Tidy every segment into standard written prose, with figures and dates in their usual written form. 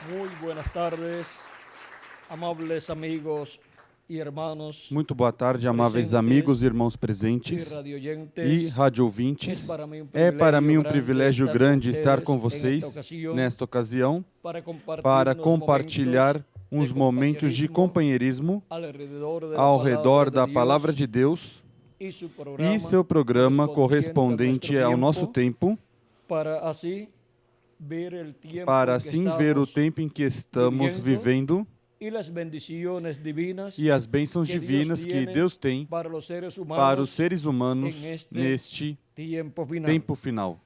Muy buenas tardes, amables amigos e irmãos. Muito boa tarde, amáveis amigos e irmãos presentes e radioouvintes. É para mim um privilégio grande estar com vocês nesta ocasião para compartilhar uns momentos de companheirismo ao redor da Palavra de Deus e seu programa correspondente ao nosso tempo, para assim ver o tempo em que estamos vivendo e as bênçãos divinas que Deus tem para os seres humanos neste tempo final.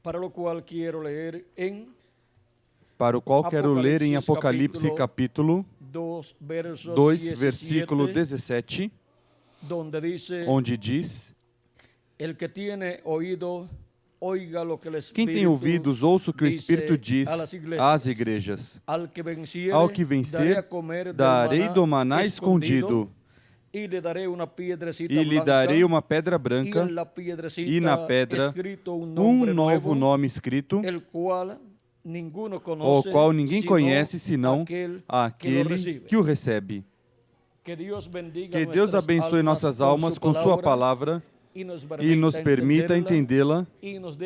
Para o qual quero ler em Apocalipse capítulo 2, versículo 17, onde diz: quem tem ouvidos, ouça o que o Espírito diz às igrejas. Ao que vencer, darei do maná escondido, e lhe darei uma pedra branca, e na pedra um novo nome escrito, o qual ninguém conhece senão aquele que o recebe. Que Deus abençoe nossas almas com sua palavra e nos permita entendê-la e nos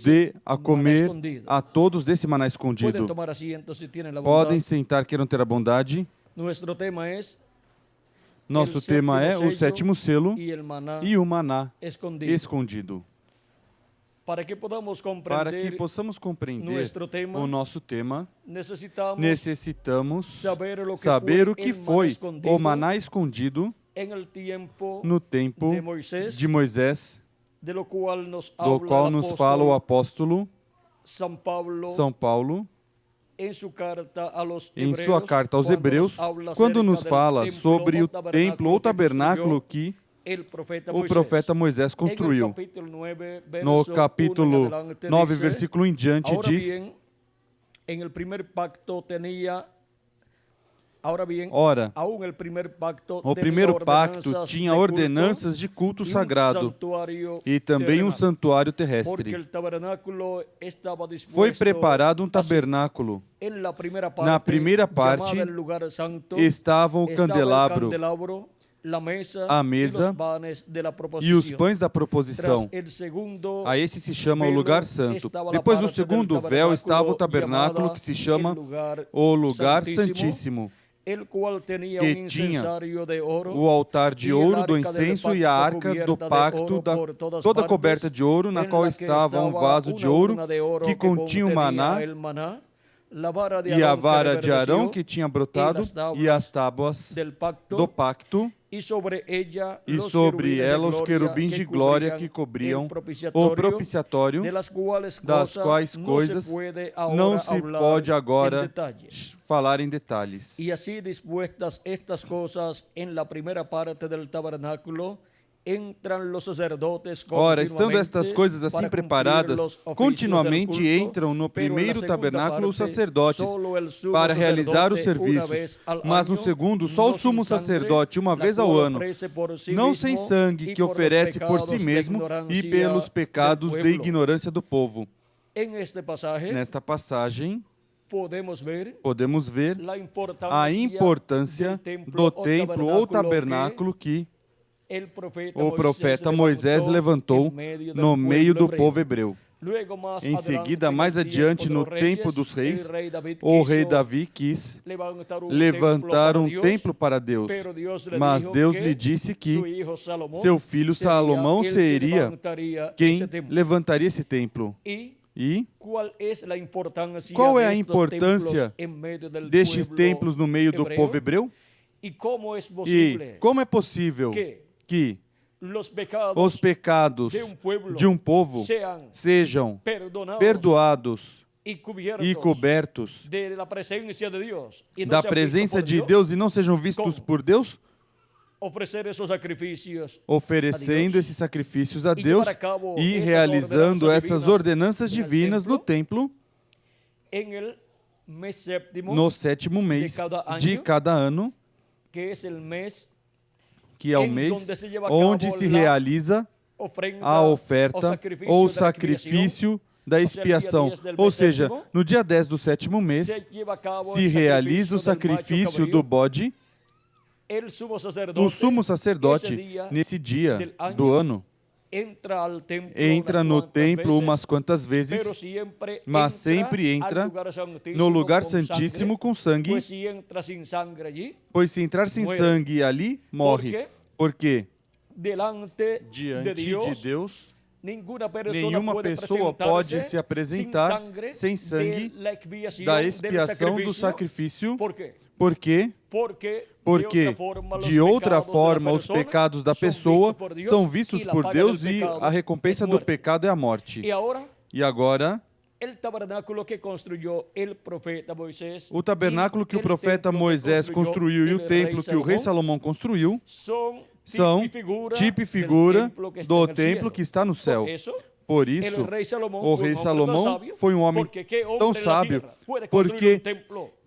dê a comer a todos desse maná escondido. Podem sentar, queiram ter a bondade. Nosso tema é o sétimo selo e o maná escondido. Para que possamos compreender o nosso tema, necessitamos saber o que foi o maná escondido no tempo de Moisés, do qual nos fala o apóstolo São Paulo em sua carta aos Hebreus, quando nos fala sobre o templo ou tabernáculo que o profeta Moisés construiu. No capítulo 9, versículo em diante, diz: ora, o primeiro pacto tinha ordenanças de culto sagrado e também um santuário terrestre. Foi preparado um tabernáculo. Na primeira parte estava o candelabro, a mesa e os pães da proposição. A esse se chama o lugar santo. Depois do segundo véu estava o tabernáculo, que se chama o lugar santíssimo, que tinha o altar de ouro do incenso e a arca do pacto, toda coberta de ouro, na qual estava um vaso de ouro que continha o maná, e a vara de Arão que tinha brotado, e as tábuas do pacto, e sobre ela os querubins de glória que cobriam o propiciatório, das quais coisas não se pode agora falar em detalhes. E assim, dispuestas estas coisas em la primeira parte del tabernáculo, ora, estando estas coisas assim preparadas, continuamente entram no primeiro tabernáculo os sacerdotes para realizar os serviços, mas no segundo só o sumo sacerdote uma vez ao ano, não sem sangue, que oferece por si mesmo e pelos pecados de ignorância do povo. Nesta passagem, podemos ver a importância do templo ou tabernáculo que o profeta Moisés levantou no meio do povo hebreu. Em seguida, mais adiante, no tempo dos reis, o rei Davi quis levantar um templo para Deus, mas Deus lhe disse que seu filho Salomão seria quem levantaria esse templo. E qual é a importância destes templos no meio do povo hebreu? E como é possível que os pecados de um povo sejam perdoados e cobertos da presença de Deus e não sejam vistos por Deus? Oferecendo esses sacrifícios a Deus e realizando essas ordenanças divinas no templo no sétimo mês de cada ano, que é o mês onde se realiza a oferta ou sacrifício da expiação, ou seja, no dia 10 do sétimo mês, se realiza o sacrifício do bode. O sumo sacerdote, nesse dia do ano, entra no templo umas quantas vezes, mas sempre entra no lugar santíssimo com sangue, pois se entrar sem sangue ali, morre. Porque diante de Deus, nenhuma pessoa pode se apresentar sem sangue da expiação do sacrifício. Por quê? Porque, de outra forma, os pecados da pessoa são vistos por Deus e a recompensa do pecado é a morte. E agora, o tabernáculo que o profeta Moisés construiu e o templo que o rei Salomão construiu são tipo e figura do templo que está no céu. Por isso, o rei Salomão foi um homem tão sábio, porque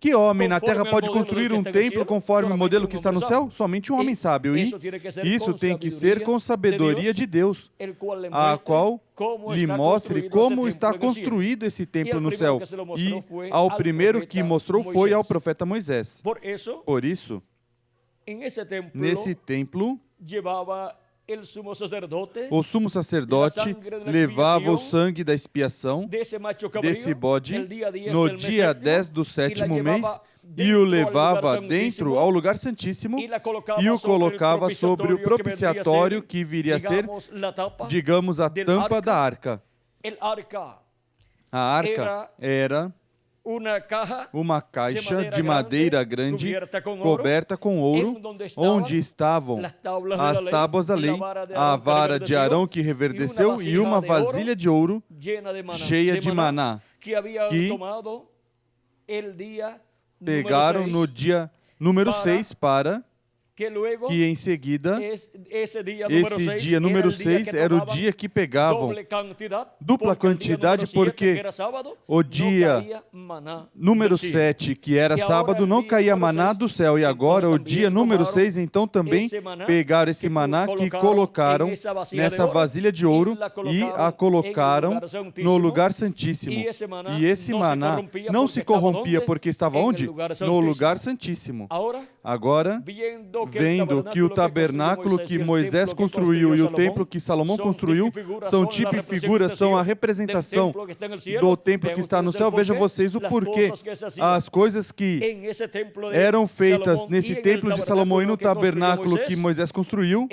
que homem na terra pode construir um templo conforme o modelo que está no céu? Somente um homem sábio. E isso tem que ser com sabedoria de Deus, a qual lhe mostre como está construído esse templo no céu. E ao primeiro que mostrou foi ao profeta Moisés. Por isso, nesse templo, o sumo sacerdote levava o sangue da expiação desse bode no dia 10 do sétimo mês e o levava dentro ao lugar santíssimo e o colocava sobre o propiciatório que viria a ser, digamos, a tampa da arca. A arca era uma caixa de madeira grande coberta com ouro, onde estavam as tábuas da lei, a vara de Arão que reverdeceu e uma vasilha de ouro cheia de maná, que pegaram no dia número 6 para que em seguida, esse dia número 6 era o dia que pegavam dupla quantidade, porque o dia número 7, que era sábado, não caía maná do céu. E agora, o dia número 6, então também pegaram esse maná que colocaram nessa vasilha de ouro e a colocaram no lugar santíssimo. E esse maná não se corrompia porque estava onde? No lugar santíssimo. Agora, vendo que o tabernáculo que Moisés construiu e o templo que Salomão construiu são tipo e figura, são a representação do templo que está no céu, vejam vocês o porquê. As coisas que eram feitas nesse templo de Salomão e no tabernáculo que Moisés construiu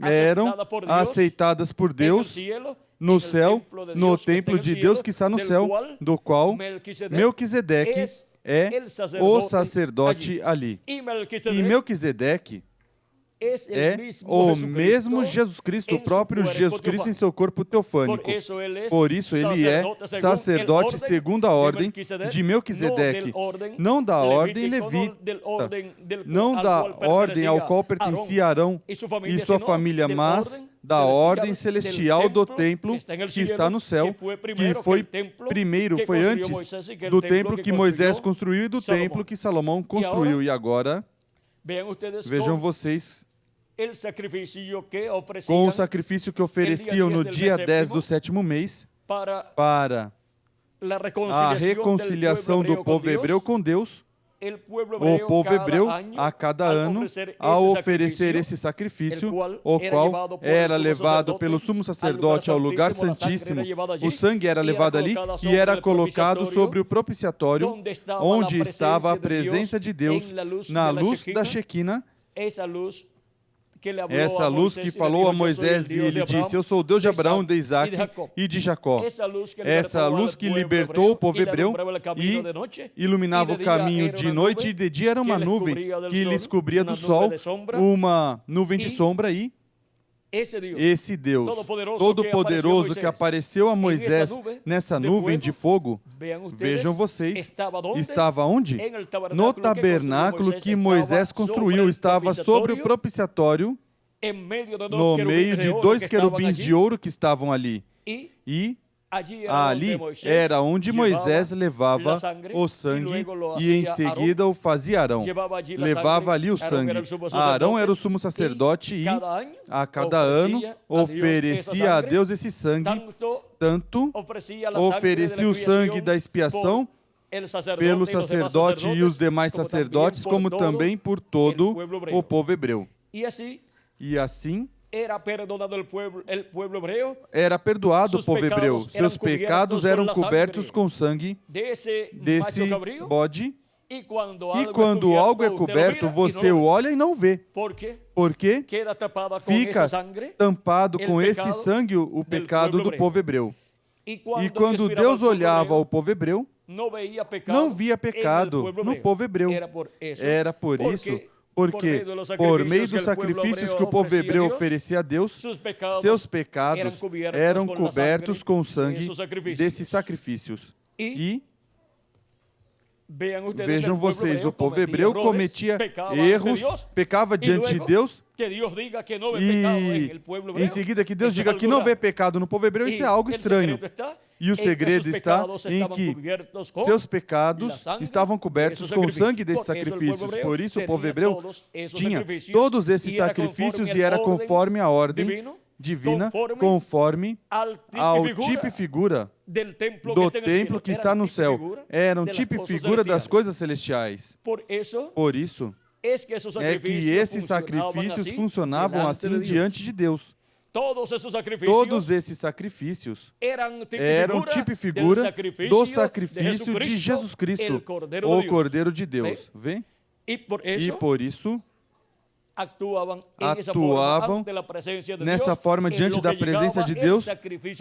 eram aceitadas por Deus no céu, no templo de Deus que está no céu, do qual Melquisedeque é o sacerdote ali. E Melquisedeque é o mesmo Jesus Cristo, o próprio Jesus Cristo em seu corpo teofânico. Por isso ele é sacerdote segundo a ordem de Melquisedeque, não da ordem levita, não da ordem ao qual pertencia Arão e sua família, mas da ordem celestial do templo que está no céu, que foi primeiro, foi antes do templo que Moisés construiu e do templo que Salomão construiu. E agora, vejam vocês, com o sacrifício que ofereciam no dia 10 do sétimo mês, para a reconciliação do povo hebreu com Deus, o povo hebreu, a cada ano, ao oferecer esse sacrifício, o qual era levado pelo sumo sacerdote ao lugar santíssimo, o sangue era levado ali e era colocado sobre o propiciatório, onde estava a presença de Deus, na luz da Shequina, essa luz que falou a Moisés e ele disse: eu sou o Deus de Abraão, de Isaac e de Jacó. Essa luz que libertou o povo hebreu e iluminava o caminho de noite e de dia era uma nuvem que lhes cobria do sol, uma nuvem de sombra. E esse Deus Todo-Poderoso que apareceu a Moisés nessa nuvem de fogo, vejam vocês, estava onde? No tabernáculo que Moisés construiu, estava sobre o propiciatório, no meio de dois querubins de ouro que estavam ali. E Ali era onde Moisés levava o sangue e em seguida o fazia Arão. Levava ali o sangue. Arão era o sumo sacerdote e a cada ano oferecia a Deus esse sangue. Tanto oferecia o sangue da expiação pelo sacerdote e os demais sacerdotes, como também por todo o povo hebreu. E assim era perdoado o povo hebreu. Seus pecados eram cobertos com sangue desse bode. E quando algo é coberto, você o olha e não vê. Porque fica tampado com esse sangue o pecado do povo hebreu. E quando Deus olhava ao povo hebreu, não via pecado no povo hebreu. Era por isso, porque por meio dos sacrifícios que o povo hebreu oferecia a Deus, seus pecados eram cobertos com o sangue desses sacrifícios. E vejam vocês, o povo hebreu cometia erros, pecava diante de Deus, e em seguida que Deus diga que não vê pecado no povo hebreu, isso é algo estranho. E o segredo está em que seus pecados estavam cobertos com o sangue desses sacrifícios. Por isso o povo hebreu tinha todos esses sacrifícios e era conforme a ordem divina, conforme ao tipo e figura do templo que está no céu. Era um tipo e figura das coisas celestiais. Por isso é que esses sacrifícios funcionavam assim diante de Deus. Todos esses sacrifícios eram tipo e figura do sacrifício de Jesus Cristo, o Cordeiro de Deus. Vê? E por isso atuavam nessa forma diante da presença de Deus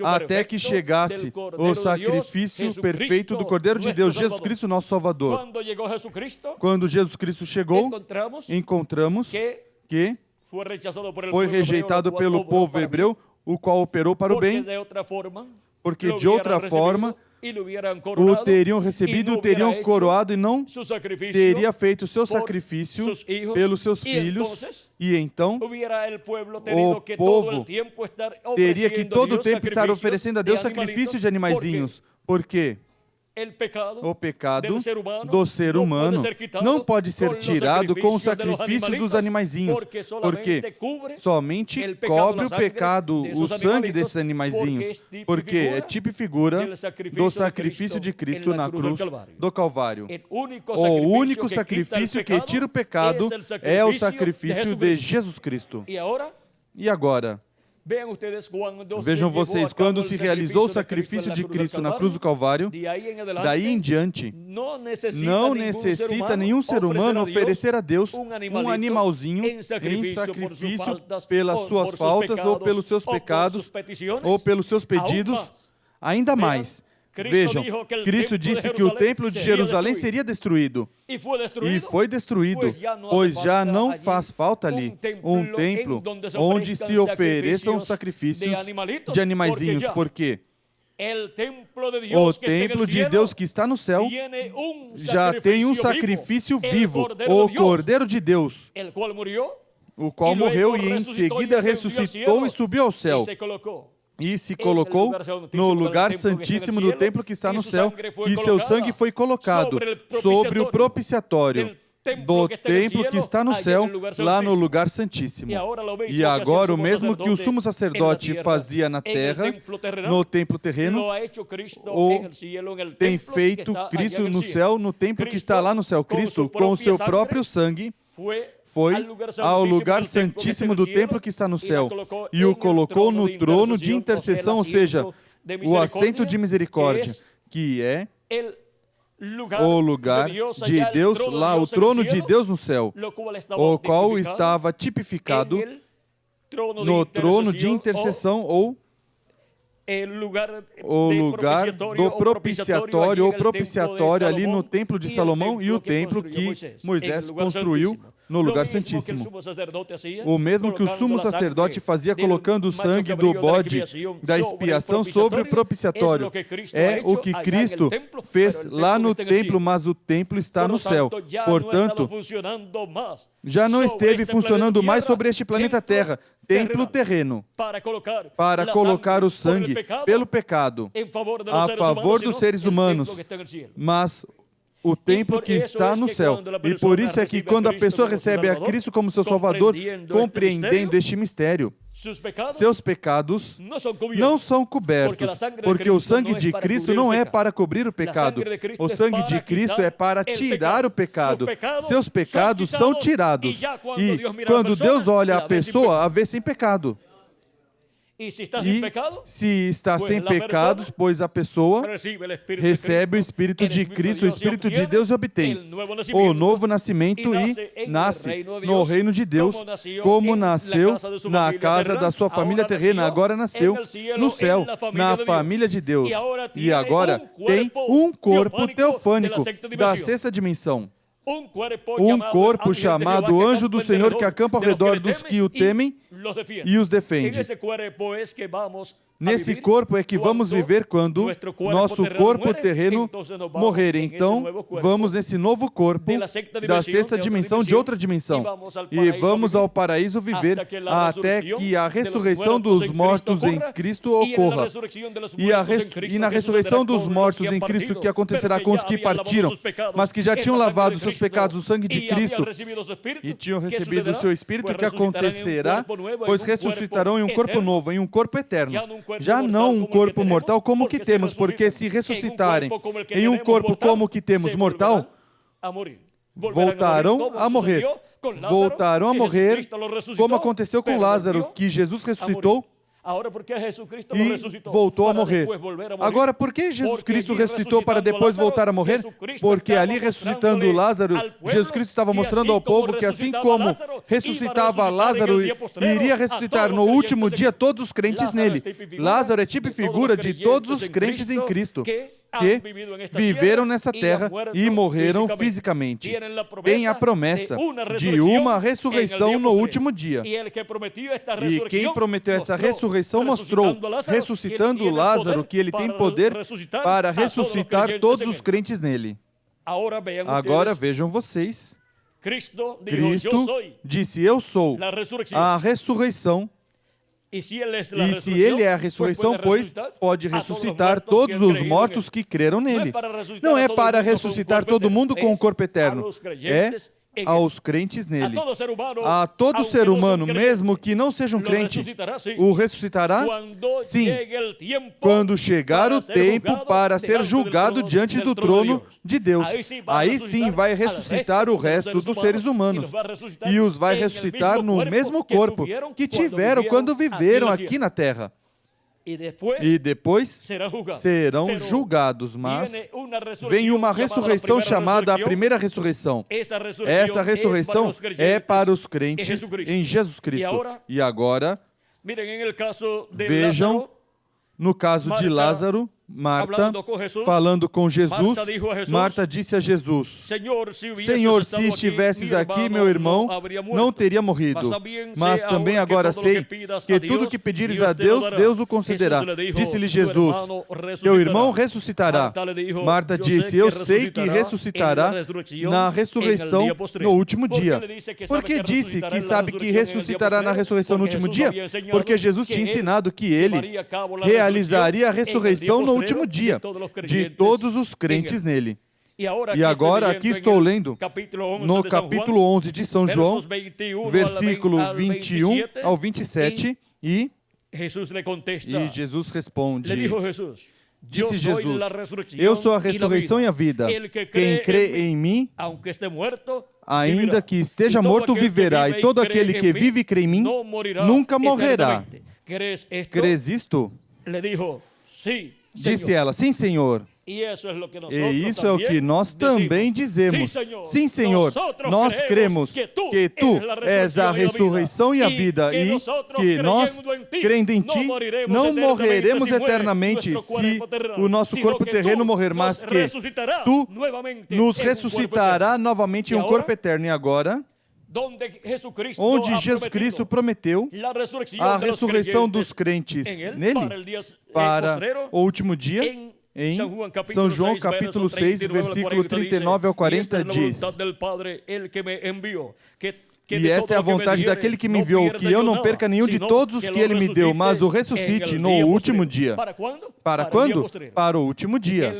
até que chegasse o sacrifício perfeito do Cordeiro de Deus, Jesus Cristo, nosso Salvador. Quando Jesus Cristo chegou, encontramos que foi rejeitado pelo povo hebreu, o qual operou para o bem, porque de outra forma o teriam recebido, o teriam coroado e não teria feito o seu sacrifício pelos seus filhos. E então o povo teria que todo o tempo estar oferecendo a Deus sacrifício de animaizinhos. Por quê? O pecado do ser humano não pode ser tirado com o sacrifício dos animaizinhos, porque somente cobre o pecado, o sangue desses animaizinhos, porque é tipo e figura do sacrifício de Cristo na cruz do Calvário. O único sacrifício que tira o pecado é o sacrifício de Jesus Cristo. E agora? Vejam vocês, quando se realizou o sacrifício de Cristo na cruz do Calvário, daí em diante, não necessita nenhum ser humano oferecer a Deus um animalzinho em sacrifício pelas suas faltas ou pelos seus pecados ou pelos seus pedidos, ainda mais. Vejam, Cristo disse que o templo de Jerusalém seria destruído. E foi destruído, pois já não faz falta ali um templo onde se ofereçam sacrifícios de animaizinhos, porque o templo de Deus que está no céu já tem um sacrifício vivo, o Cordeiro de Deus, o qual morreu e em seguida ressuscitou e subiu ao céu. E se colocou no lugar santíssimo do templo que está no céu, e seu sangue foi colocado sobre o propiciatório do templo que está no céu, lá no lugar santíssimo. E agora, o mesmo que o sumo sacerdote fazia na terra, no templo terreno, tem feito Cristo no céu, no templo que está lá no céu. Cristo, com o seu próprio sangue, foi ao lugar santíssimo do templo que está no céu e o colocou no trono de intercessão, ou seja, o assento de misericórdia, que é o lugar de Deus lá, o trono de Deus no céu, o qual estava tipificado no trono de intercessão ou o lugar do propiciatório, ou propiciatório ali no templo de Salomão e o templo que Moisés construiu no lugar santíssimo. O mesmo que o sumo sacerdote fazia colocando o sangue do bode da expiação sobre o propiciatório. É o que Cristo fez lá no templo, mas o templo está no céu. Portanto, já não esteve funcionando mais sobre este planeta Terra, templo terreno, para colocar o sangue pelo pecado a favor dos seres humanos, mas o templo que está no céu. E por isso é que quando a pessoa recebe a Cristo como seu Salvador, compreendendo este mistério, seus pecados não são cobertos, porque o sangue de Cristo não é para cobrir o pecado. O sangue de Cristo é para tirar o pecado. Seus pecados são tirados. E quando Deus olha a pessoa, a vê sem pecado. E se está sem pecados, pois a pessoa recebe o Espírito de Cristo, o Espírito de Deus obtém o novo nascimento e nasce no reino de Deus, como nasceu na casa da sua família terrena, agora nasceu no céu, na família de Deus. E agora tem um corpo teofânico da sexta dimensão. Um corpo chamado Anjo do Senhor que acampa ao redor dos que o temem e os defende. Nesse corpo é que vamos viver quando nosso corpo terreno morrer. Então, vamos nesse novo corpo da sexta dimensão, de outra dimensão. E vamos ao paraíso viver até que a ressurreição dos mortos em Cristo ocorra. E na ressurreição dos mortos em Cristo, que acontecerá com os que partiram, mas que já tinham lavado seus pecados no sangue de Cristo e tinham recebido o seu Espírito, que acontecerá, pois ressuscitarão em um corpo novo, em um corpo eterno. Já não um corpo mortal como o que temos, porque se ressuscitarem em um corpo como o que temos mortal, voltarão a morrer. Voltarão a morrer, como aconteceu com Lázaro, que Jesus ressuscitou e voltou a morrer. Agora, por que Jesus Cristo ressuscitou para depois voltar a morrer? Porque ali, ressuscitando Lázaro, Jesus Cristo estava mostrando ao povo que assim como ressuscitava Lázaro e iria ressuscitar no último dia todos os crentes nele. Lázaro é tipo e figura de todos os crentes em Cristo que viveram nessa terra e morreram fisicamente. Tem a promessa de uma ressurreição no último dia. E quem prometeu essa ressurreição mostrou, ressuscitando Lázaro, que ele tem poder para ressuscitar todos os crentes nele. Agora vejam vocês, Cristo disse, eu sou a ressurreição. E se ele é a ressurreição, pois pode ressuscitar todos os mortos que creram nele. Não é para ressuscitar todo mundo com o corpo eterno. É aos crentes nele. A todo ser humano, mesmo que não seja um crente, o ressuscitará? Sim, quando chegar o tempo para ser julgado diante do trono de Deus. Aí sim vai ressuscitar o resto dos seres humanos. E os vai ressuscitar no mesmo corpo que tiveram quando viveram aqui na terra. E depois serão julgados, mas vem uma ressurreição chamada a primeira ressurreição. Essa ressurreição é para os crentes em Jesus Cristo. E agora, vejam, no caso de Lázaro, Marta, falando com Jesus, Marta disse a Jesus, Senhor, se estivesses aqui, meu irmão não teria morrido. Mas também agora sei que tudo que pedires a Deus, Deus o concederá. Disse-lhe Jesus, teu irmão ressuscitará. Marta disse, eu sei que ressuscitará na ressurreição no último dia. Por que disse que sabe que ressuscitará na ressurreição no último dia? Porque Jesus tinha ensinado que ele realizaria a ressurreição no último dia de todos os crentes nele. E agora aqui estou lendo no capítulo 11 de São João, versículo 21 ao 27, e Jesus responde, disse Jesus, eu sou a ressurreição e a vida. Quem crê em mim, ainda que esteja morto, viverá. E todo aquele que vive e crê em mim, nunca morrerá. Crês isto? Disse ela, sim, Senhor. E isso é o que nós também dizemos. Sim, Senhor, nós cremos que Tu és a ressurreição e a vida e que nós, crendo em Ti, não morreremos eternamente se o nosso corpo terreno morrer, mas que Tu nos ressuscitará novamente em um corpo eterno. E agora, onde Jesus Cristo prometeu a ressurreição dos crentes nele para o último dia. Em São João capítulo 6, versículo 39 ao 40 diz: e essa é a vontade daquele que me enviou, que eu não perca nenhum de todos os que ele me deu, mas o ressuscite no último dia. Para quando? Para o último dia.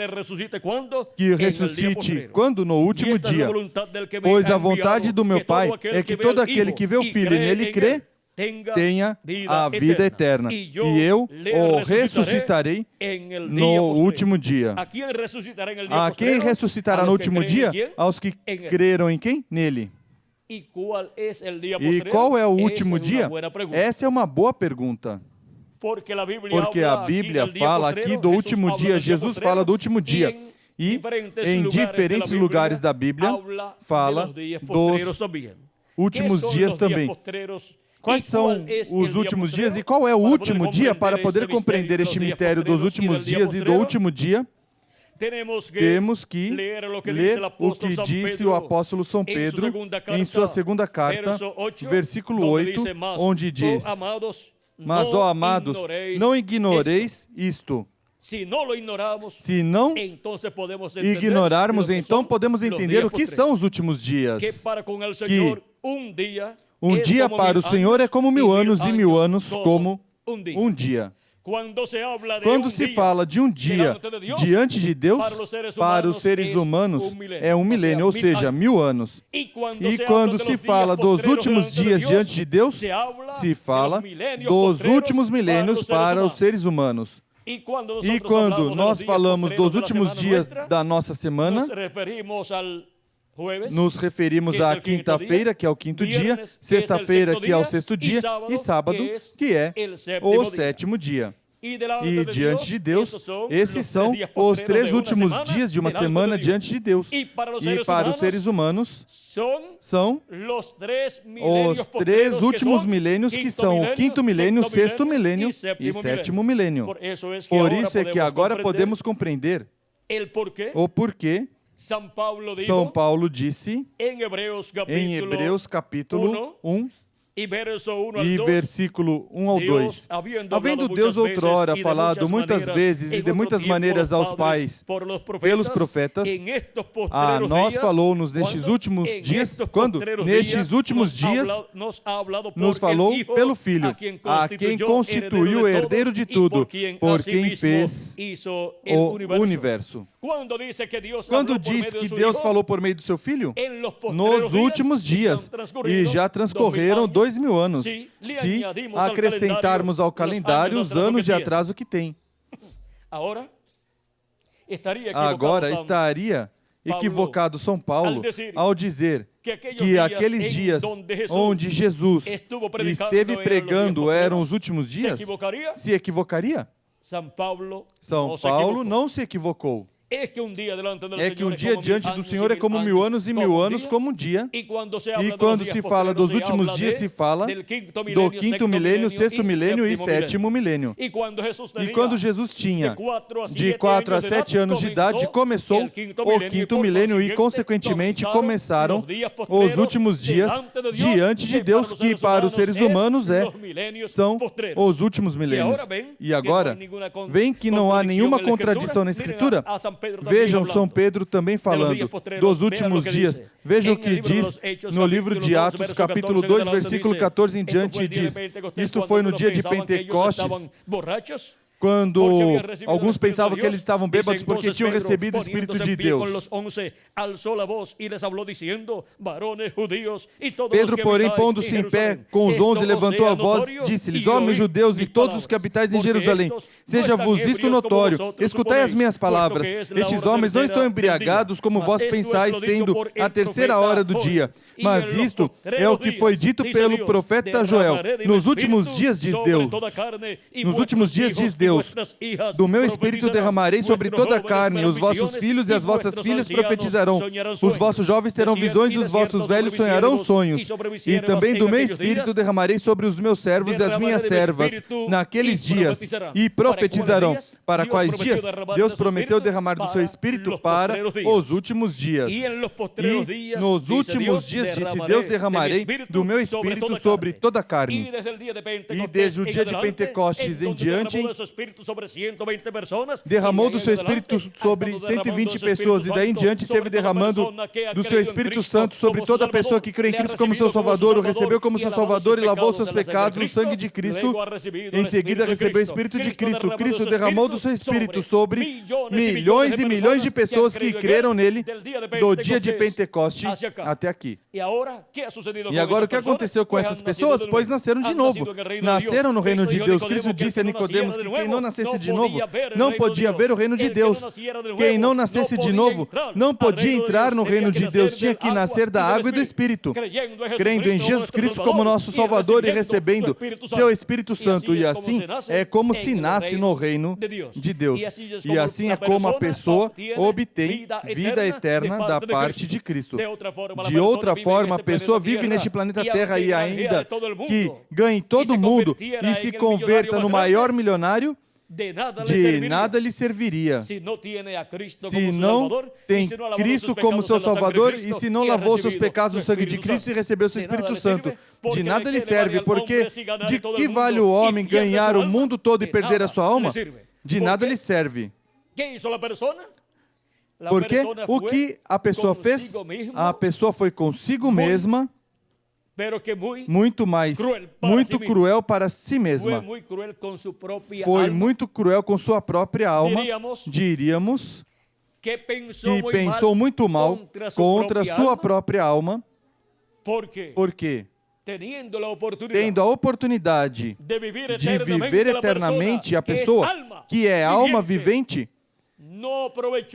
Que ressuscite quando? No último dia. Pois a vontade do meu Pai é que todo aquele que vê o Filho e nele crê, tenha a vida eterna. E eu o ressuscitarei no último dia. A quem ressuscitará no último dia? Aos que creram em quem? Nele. E qual é o último dia? Essa é uma boa pergunta. Porque a Bíblia fala aqui do último dia, Jesus fala do último dia. E em diferentes lugares da Bíblia fala dos últimos dias também. Quais são os últimos dias e qual é o último dia? Para poder compreender este mistério dos últimos dias e do último dia, temos que ler o que disse o apóstolo São Pedro em sua segunda carta, versículo 8, onde diz: mas, ó amados, não ignoreis isto. Se não ignorarmos, então podemos entender o que são os últimos dias. Que um dia para o Senhor é como 1000 anos e 1000 anos como um dia. Quando se fala de um dia diante de Deus, para os seres humanos é 1 milênio, ou seja, 1000 anos. E quando se fala dos últimos dias diante de Deus, se fala dos últimos milênios para os seres humanos. E quando nós falamos dos últimos dias da nossa semana, nos referimos à quinta-feira, que é o quinto dia, sexta-feira, que é o sexto dia, e sábado, que é o sétimo dia. E diante de Deus, esses são os 3 últimos dias de uma semana diante de Deus. E para os seres humanos, são os 3 últimos milênios, que são o quinto milênio, o sexto milênio e sétimo milênio. Por isso é que agora podemos compreender o porquê São Paulo disse em Hebreus capítulo 1, e versículo 1 ao 2. Havendo Deus outrora falado muitas vezes e de muitas maneiras aos pais pelos profetas, a nós falou-nos nestes últimos dias, quando? Nestes últimos dias nos falou pelo Filho, a quem constituiu o herdeiro de tudo, por quem fez o universo. Quando diz que Deus falou por meio do seu Filho? Nos últimos dias, e já transcorreram 2000 anos, se acrescentarmos ao calendário os anos de atraso que tem. Agora estaria equivocado São Paulo ao dizer que aqueles dias onde Jesus esteve pregando eram os últimos dias. Se equivocaria? São Paulo não se equivocou. É que um dia diante do Senhor é como 1000 anos e 1000 anos como um dia. E quando se fala dos últimos dias, se fala do quinto milênio, sexto milênio e sétimo milênio. E quando Jesus tinha de 4 a 7 anos de idade, começou o quinto milênio e, consequentemente, começaram os últimos dias diante de Deus, que para os seres humanos são os últimos milênios. E agora, vem que não há nenhuma contradição na Escritura. Vejam São Pedro também falando dos últimos dias. Vejam o que diz no livro de Atos, capítulo 2, versículo 14 em diante, diz: isto foi no dia de Pentecostes, quando alguns pensavam que eles estavam bêbados porque tinham recebido o Espírito de Deus. Pedro, porém, pondo-se em pé com os 11, levantou a voz, disse-lhes: homens judeus e todos os que habitais em Jerusalém, seja-vos isto notório, escutai as minhas palavras. Estes homens não estão embriagados como vós pensais, sendo a 3ª hora do dia. Mas isto é o que foi dito pelo profeta Joel. Nos últimos dias, diz Deus, nos últimos dias, diz Deus, Deus, do meu Espírito derramarei sobre toda a carne, os vossos filhos e as vossas filhas profetizarão, os vossos jovens terão visões e os vossos velhos sonharão sonhos, e também do meu Espírito derramarei sobre os meus servos e as minhas servas naqueles dias, e profetizarão. Para quais dias? Deus prometeu derramar do seu Espírito para os últimos dias. E nos últimos dias, disse Deus, derramarei do meu Espírito sobre toda a carne. E desde o dia de Pentecostes em diante, derramou do seu Espírito sobre 120 pessoas, e daí em diante esteve derramando do seu Espírito Santo sobre toda pessoa que crê em Cristo como seu Salvador, o recebeu como seu Salvador e lavou seus pecados no sangue de Cristo. Em seguida recebeu o Espírito de Cristo. Cristo derramou do seu Espírito sobre milhões e milhões de pessoas que creram nele do dia de Pentecostes até aqui. E agora o que aconteceu com essas pessoas? Pois nasceram de novo. Nasceram no reino de Deus. Cristo disse a Nicodemos que quem não nascesse de novo não podia ver o reino de Deus. Quem não nascesse de novo não podia entrar no reino de Deus. Tinha que nascer da água e do Espírito, crendo em Jesus Cristo como nosso Salvador e recebendo seu Espírito Santo. E assim é como se nasce no reino de Deus. E assim é como a pessoa obtém vida eterna da parte de Cristo. De outra forma, a pessoa vive neste planeta Terra e ainda que ganhe todo mundo e se converta no maior milionário, de nada lhe serviria se não tem Cristo como seu Salvador e se não lavou seus pecados no sangue de Cristo e recebeu seu Espírito Santo. De nada lhe serve, porque de que vale o homem ganhar o mundo todo e perder a sua alma? De nada lhe serve. Porque o que a pessoa fez? A pessoa foi consigo mesma, muito cruel para si mesma. Foi muito cruel com sua própria alma. Diríamos que pensou muito mal contra sua própria alma. Porque tendo a oportunidade de viver eternamente, a pessoa que é alma vivente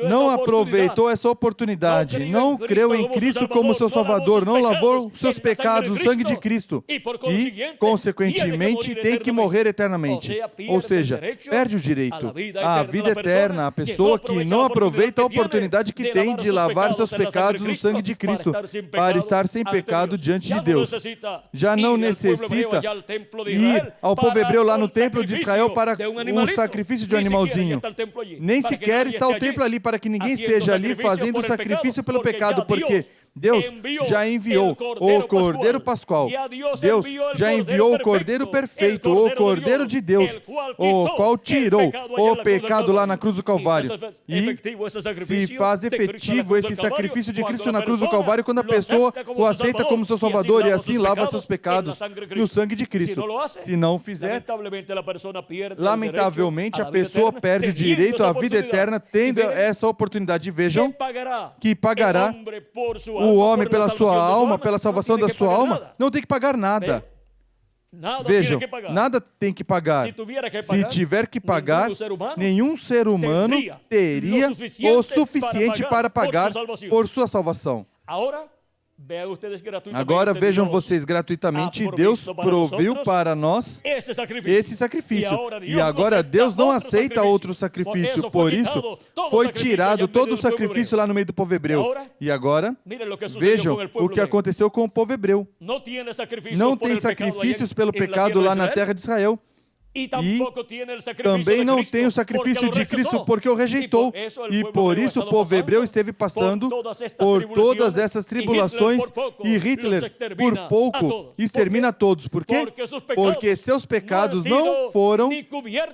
não aproveitou essa oportunidade, não creu em Cristo como seu Salvador, não lavou seus pecados no sangue de Cristo e, consequentemente, tem que morrer eternamente. Ou seja, perde o direito à vida eterna, a pessoa que não aproveita a oportunidade que tem de lavar seus pecados no sangue de Cristo para estar sem pecado diante de Deus. Já não necessita ir ao povo hebreu lá no templo de Israel para um sacrifício de um animalzinho. Nem sequer está o templo ali para que ninguém esteja ali fazendo o sacrifício pelo pecado, porque Deus já enviou o Cordeiro Pascual. Deus já enviou o Cordeiro Perfeito, o Cordeiro de Deus, o qual tirou o pecado lá na cruz do Calvário. E se faz efetivo esse sacrifício de Cristo na cruz do Calvário quando a pessoa o aceita como seu Salvador e assim lava seus pecados no sangue de Cristo. Se não fizer, lamentavelmente a pessoa perde o direito à vida eterna tendo essa oportunidade. Vejam que pagará o homem pela sua alma, pela salvação da sua alma, não tem que pagar nada. Vejam, nada tem que pagar. Se tiver que pagar, nenhum ser humano teria o suficiente para pagar por sua salvação. Agora vejam vocês gratuitamente, Deus proveu para nós esse sacrifício. E agora Deus não aceita outro sacrifício. Por isso, foi tirado todo o sacrifício lá no meio do povo hebreu. E agora, vejam o que aconteceu com o povo hebreu. Não tem sacrifícios pelo pecado lá na terra de Israel. E também não tem o sacrifício de Cristo porque o rejeitou. E por isso o povo hebreu esteve passando por todas essas tribulações e Hitler, por pouco, extermina todos. Por quê? Porque seus pecados não foram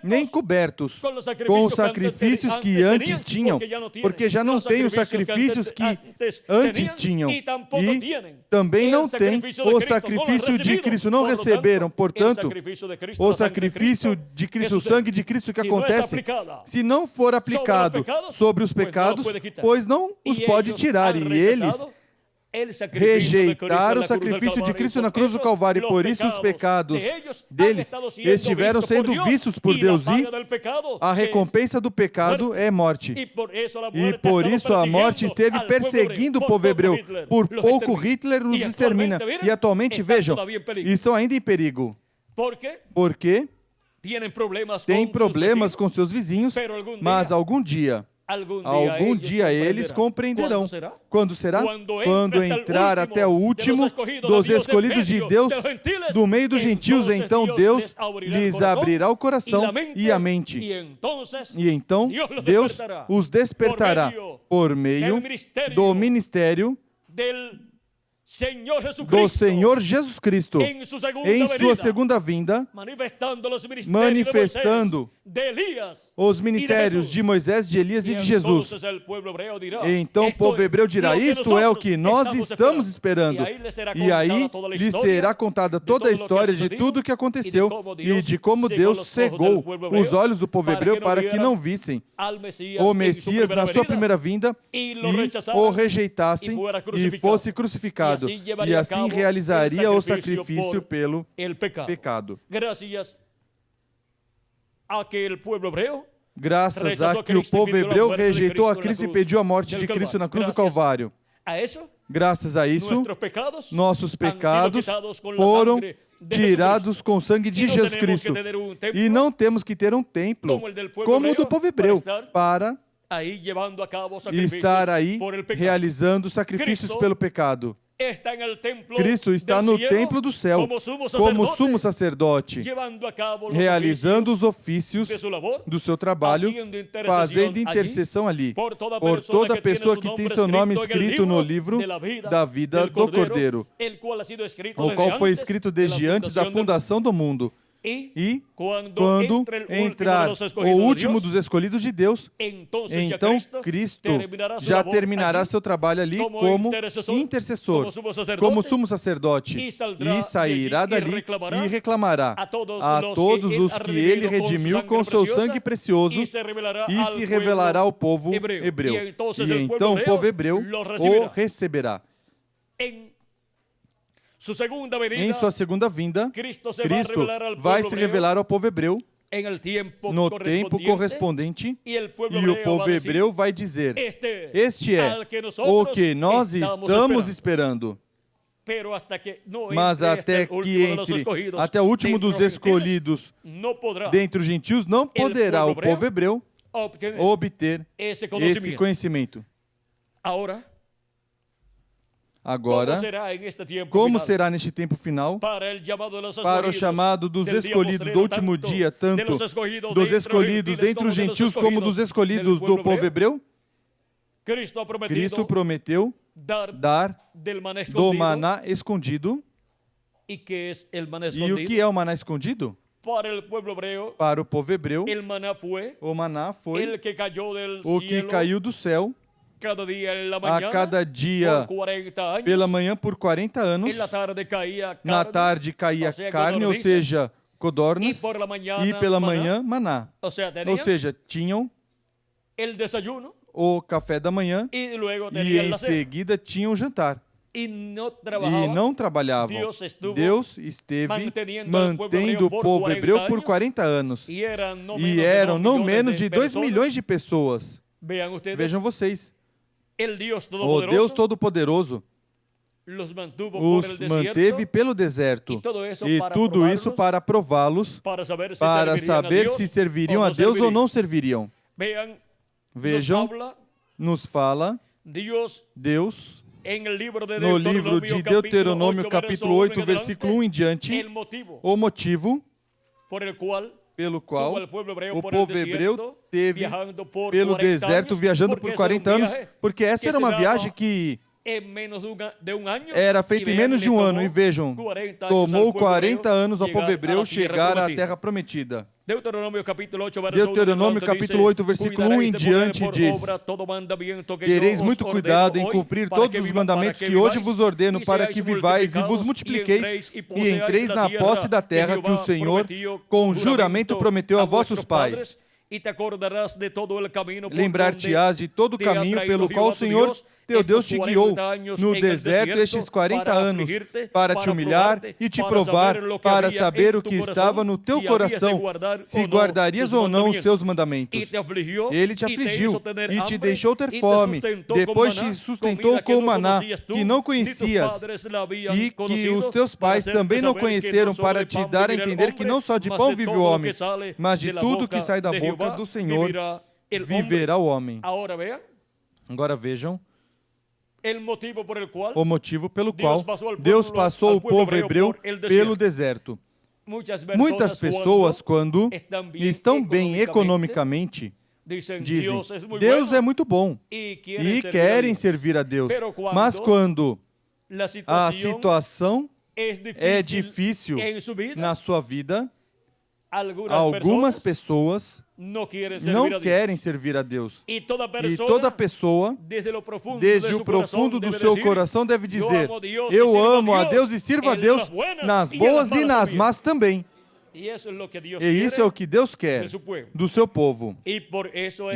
nem cobertos com os sacrifícios que antes tinham, porque já não tem os sacrifícios que antes tinham. E também não tem o sacrifício de Cristo. Não receberam, portanto, o sacrifício de Cristo, o sangue de Cristo que acontece, se não for aplicado sobre os pecados, pois não os pode tirar. E eles rejeitaram o sacrifício de Cristo na cruz do Calvário, e por isso os pecados deles estiveram sendo vistos por Deus, e a recompensa do pecado é morte. E por isso a morte esteve perseguindo o povo hebreu. Por pouco Hitler os extermina. E atualmente, vejam, estão ainda em perigo. Por quê? têm problemas com seus vizinhos, mas algum dia eles compreenderão. Quando será? Quando entrar até o último dos escolhidos de Deus, do meio dos gentios, então Deus lhes abrirá o coração e a mente. E então Deus os despertará por meio do ministério do Senhor Jesus Cristo em sua segunda vinda, manifestando os ministérios de Moisés, de Elias e de Jesus. Então o povo hebreu dirá: isto é o que nós estamos esperando. E aí lhe será contada toda a história de tudo o que aconteceu e de como Deus cegou os olhos do povo hebreu para que não vissem o Messias na sua primeira vinda e o rejeitassem e fosse crucificado. E assim realizaria o sacrifício pelo pecado. Graças a que o povo hebreu rejeitou a Cristo e pediu a morte de Cristo na cruz do Calvário. Graças a isso, nossos pecados foram tirados com o sangue de Jesus Cristo. E não temos que ter um templo como o do povo hebreu para estar aí realizando sacrifícios pelo pecado. Cristo está no templo do céu como sumo sacerdote, realizando os ofícios do seu trabalho, fazendo intercessão ali por toda pessoa que tem seu nome escrito no livro da vida do Cordeiro, o qual foi escrito desde antes da fundação do mundo. E quando entrar o último dos escolhidos de Deus, então Cristo já terminará seu trabalho ali como intercessor, como sumo sacerdote, e sairá dali e reclamará a todos os que ele redimiu com seu sangue precioso, e se revelará ao povo hebreu. E então o povo hebreu o receberá. Em sua segunda vinda, Cristo vai se revelar ao povo hebreu no tempo correspondente, e o povo hebreu vai dizer: este é o que nós estamos esperando. Mas até que entre até o último dos escolhidos dentre os gentios, não poderá o povo hebreu obter esse conhecimento. Agora, como será neste tempo final, para o chamado dos escolhidos do último dia, tanto dos escolhidos dentre os gentios como dos escolhidos do povo hebreu? Cristo prometeu dar do maná escondido. E o que é o maná escondido? Para o povo hebreu, o maná foi o que caiu do céu a cada dia pela manhã por 40 anos, na tarde caía carne, ou seja, codornas, e pela manhã maná. Ou seja, tinham o café da manhã e em seguida tinham o jantar. E não trabalhavam. Deus esteve mantendo o povo hebreu por 40 anos. E eram não menos de 2 milhões de pessoas. Vejam vocês. O Deus Todo-Poderoso os manteve pelo deserto, e tudo isso para prová-los, para saber se serviriam a Deus ou não serviriam. Vejam, nos fala Deus no livro de Deuteronômio, capítulo 8, versículo 1 em diante, o motivo pelo qual o povo hebreu teve pelo deserto viajando por 40 anos, porque essa era uma viagem que era feita em menos de um ano. E vejam, tomou 40 anos ao povo hebreu chegar à terra prometida. Deuteronômio capítulo 8, versículo 1 em diante diz: tereis muito cuidado em cumprir todos os mandamentos que hoje vos ordeno, para que vivais e vos multipliqueis e entreis na posse da terra que o Senhor com juramento prometeu a vossos pais. Lembrar-te-ás de todo o caminho pelo qual o Senhor teu Deus te guiou no deserto estes 40 anos para te humilhar e te provar, para saber o que estava no teu coração, se guardarias ou não os seus mandamentos. Ele te afligiu e te deixou ter fome, depois te sustentou com maná que não conhecias e que os teus pais também não conheceram, para te dar a entender que não só de pão vive o homem, mas de tudo que sai da boca do Senhor viverá o homem. Agora vejam o motivo pelo qual Deus passou o povo hebreu pelo deserto. Muitas pessoas, quando estão bem economicamente, dizem, Deus é muito bom e querem servir a Deus. Mas quando a situação é difícil na sua vida, algumas pessoas não querem servir a Deus. E toda pessoa, desde o profundo do seu coração, deve dizer, eu amo a Deus e sirvo a Deus nas boas e nas más também. E isso é o que Deus quer do seu povo. E por isso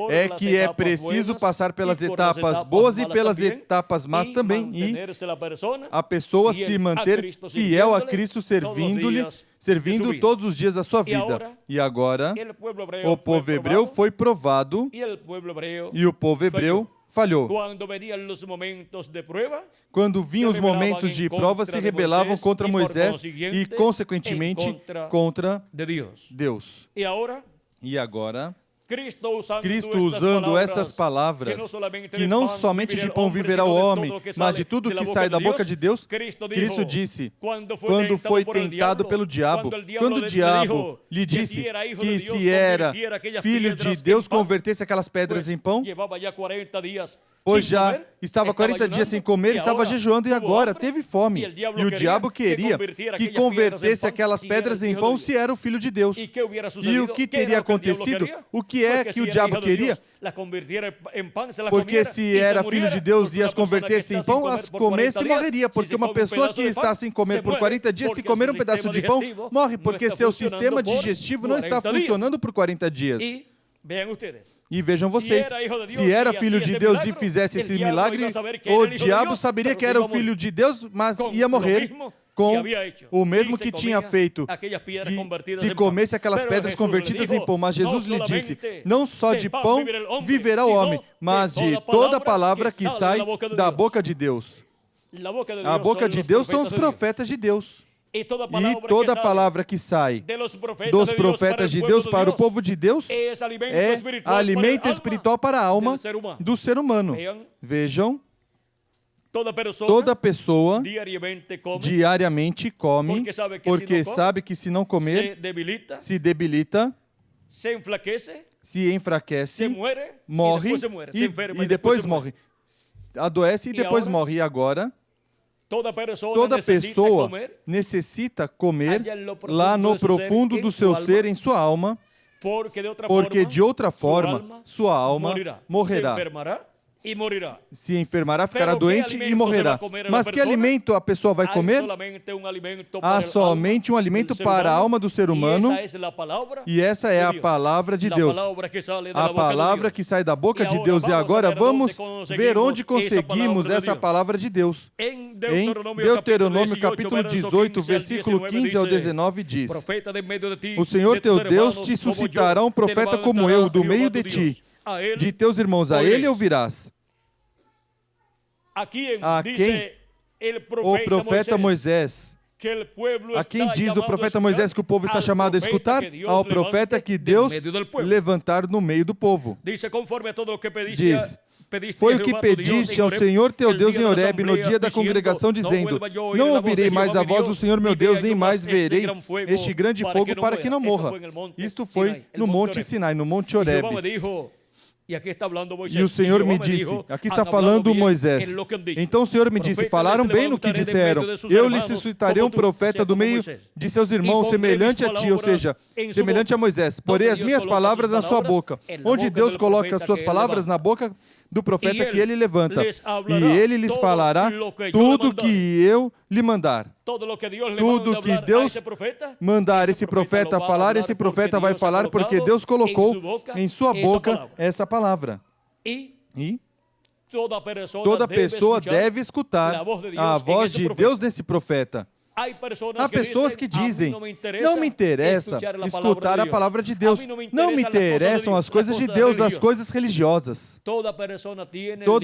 é que é preciso passar pelas etapas boas e pelas etapas más também. E a pessoa se manter fiel a Cristo, servindo todos os dias da sua vida. E agora, o povo hebreu foi provado e o povo hebreu falhou. Quando vinham os momentos de prova, se rebelavam contra Moisés e, consequentemente, contra Deus. E agora, Cristo usando essas palavras, que não somente de pão viverá o homem, mas de tudo que sai da boca de Deus, Cristo disse, quando foi tentado pelo diabo, quando o diabo lhe disse que se era filho de Deus, convertesse aquelas pedras em pão, pois já estava 40 dias sem comer, estava jejuando e agora teve fome. E o diabo queria que convertesse aquelas pedras em pão se era o Filho de Deus. E o que teria acontecido? O que é que o diabo queria? Porque se era Filho de Deus e as convertesse em pão, as comesse e morreria. Porque uma pessoa que está sem comer por 40 dias, se comer um pedaço de pão, morre. Porque seu sistema digestivo não está funcionando por 40 dias. E vejam vocês, se era filho de Deus e fizesse esse milagre, o diabo saberia que era o filho de Deus, mas ia morrer com o mesmo que tinha feito, que se comesse aquelas pedras convertidas em pão. Mas Jesus lhe disse, não só de pão viverá o homem, mas de toda palavra que sai da boca de Deus. A boca de Deus são os profetas de Deus. E toda palavra que sai dos profetas de Deus para o povo de Deus é alimento espiritual para a alma do ser humano. Vejam, toda pessoa diariamente come, porque sabe que se não comer, se debilita, se enfraquece, morre e depois morre. Adoece e depois morre. E agora, toda pessoa necessita comer lá no profundo do seu ser, em sua alma, porque de outra forma sua alma morrerá. Se enfermará, ficará doente e morrerá. Mas que alimento a pessoa vai comer? Há somente um alimento para a alma do ser humano, e essa é a palavra de Deus. A palavra que sai da boca de Deus. E agora vamos ver onde conseguimos essa palavra de Deus. Em Deuteronômio capítulo 18, versículo 15 ao 19 diz: O Senhor teu Deus te suscitará um profeta como eu, do meio de ti. De teus irmãos a ele ouvirás. A quem o profeta Moisés, a quem diz o profeta Moisés que o povo está chamado a escutar? Ao profeta que Deus levantar no meio do povo. Diz, foi o que pediste ao Senhor teu Deus em Horebe no dia da congregação, dizendo, não ouvirei mais a voz do Senhor meu Deus, nem mais verei este grande fogo para que não morra. Isto foi no Monte Sinai, no Monte Horebe. E o Senhor me disse, aqui está falando Moisés. Então o Senhor me disse, falaram bem no que disseram. Eu lhes suscitarei um profeta do meio de seus irmãos, semelhante a ti, ou seja, semelhante a Moisés. Porei as minhas palavras na sua boca. Onde Deus coloca as suas palavras na boca do profeta que ele levanta. E ele lhes falará tudo que eu lhe mandar. Tudo que Deus mandar esse profeta falar, esse profeta vai falar, porque Deus colocou em sua boca essa palavra. E Toda pessoa deve escutar a voz de Deus nesse profeta. Há pessoas que dizem, não me interessa escutar a palavra de Deus, não me interessam as coisas de Deus, as coisas religiosas. Toda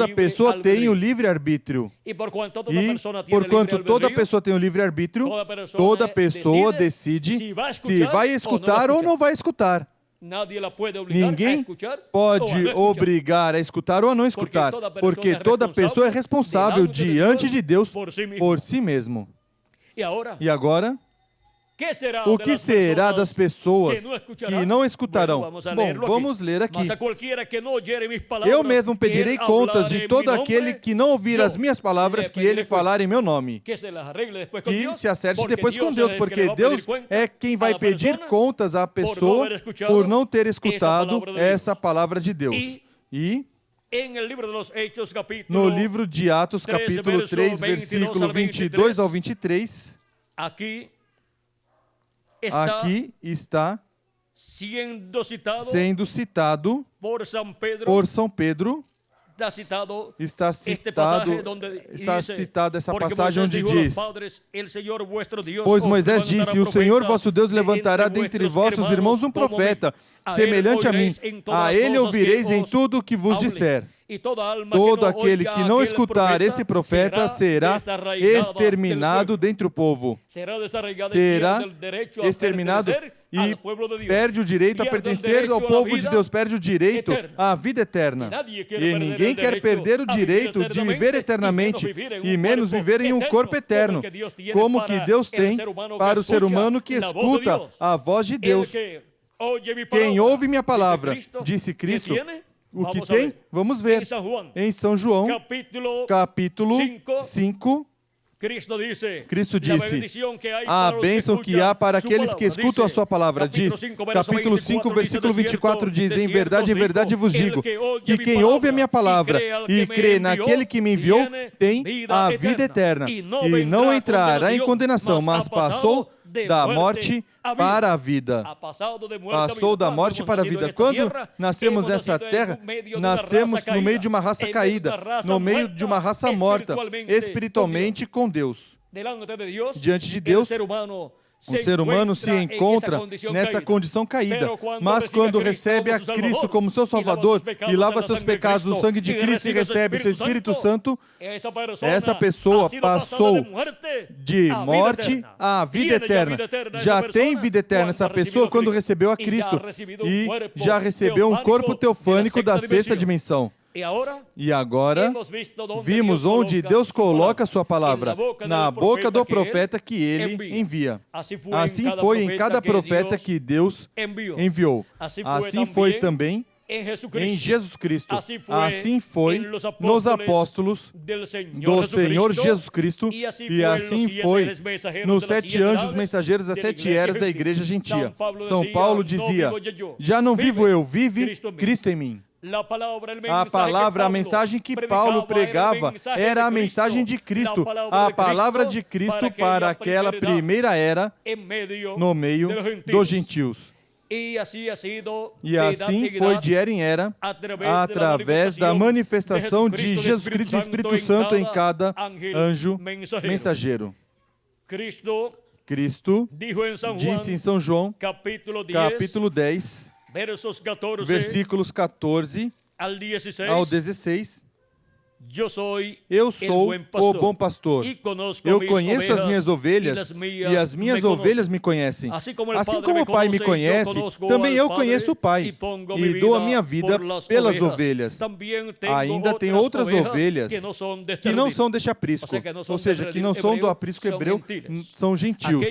pessoa tem o livre-arbítrio. E porquanto toda pessoa tem o livre-arbítrio, toda pessoa decide se vai escutar ou não vai escutar. Ninguém pode obrigar a escutar ou a não escutar, porque toda pessoa é responsável diante de Deus por si mesmo. E agora, o que será das pessoas que não escutarão? Bom, vamos ler aqui. Eu mesmo pedirei contas de todo aquele que não ouvir as minhas palavras que ele falar em meu nome. Que se acerte depois com Deus, porque Deus é quem vai pedir contas à pessoa por não ter escutado essa palavra de Deus. E no livro de Atos, capítulo 3, versículo 22 ao 23, aqui está sendo citado por São Pedro. Está citada essa passagem onde diz: pois Moisés disse, o Senhor vosso Deus levantará dentre vossos irmãos um profeta, semelhante a mim. A ele ouvireis em tudo o que vos disser. Todo aquele que não escutar esse profeta será exterminado dentre o povo. Será exterminado e perde o direito a pertencer ao povo de Deus, perde o direito à vida eterna. E ninguém quer perder o direito de viver eternamente, e menos viver em um corpo eterno, como que Deus tem para o ser humano que escuta a voz de Deus. Quem ouve minha palavra, disse Cristo. O que tem? Vamos ver. Em São João, capítulo 5, Cristo disse, a bênção que há para aqueles que escutam a sua palavra. Diz, capítulo 5, versículo 24, diz, em verdade vos digo, que quem ouve a minha palavra e crê naquele que me enviou, tem a vida eterna, e não entrará em condenação, mas passou da morte para a vida. Passou da morte para a vida. Quando nascemos nessa terra, nascemos no meio de uma raça caída, no meio de uma raça morta, espiritualmente com Deus. Diante de Deus, o ser humano se encontra nessa condição caída, mas quando recebe a Cristo como seu Salvador e lava seus pecados no sangue de Cristo e recebe seu Espírito Santo, essa pessoa passou de morte à vida eterna. Já tem vida eterna essa pessoa quando recebeu a Cristo e já recebeu um corpo teofânico da sexta dimensão. E agora, vimos onde Deus coloca a sua palavra, na boca do profeta que ele envia. Assim foi em cada profeta que Deus enviou. Assim foi também em Jesus Cristo. Assim foi nos apóstolos do Senhor Jesus Cristo. E assim foi nos 7 anjos mensageiros das 7 eras da igreja gentia. São Paulo dizia, já não vivo eu, vive Cristo em mim. A palavra, a mensagem que Paulo pregava era a mensagem de Cristo, a palavra de Cristo para aquela primeira era no meio dos gentios. E assim foi de era em era, através da manifestação de Jesus Cristo e Espírito Santo em cada anjo mensageiro. Cristo disse em São João, capítulo 10, versículos 14 ao 16, eu sou o bom pastor. Eu conheço as minhas ovelhas e as minhas ovelhas me conhecem. Assim como o Pai me conhece, também eu conheço o Pai e dou a minha vida pelas ovelhas. Ainda tem outras ovelhas que não são deste aprisco, ou seja, que não são do aprisco hebreu, são gentios.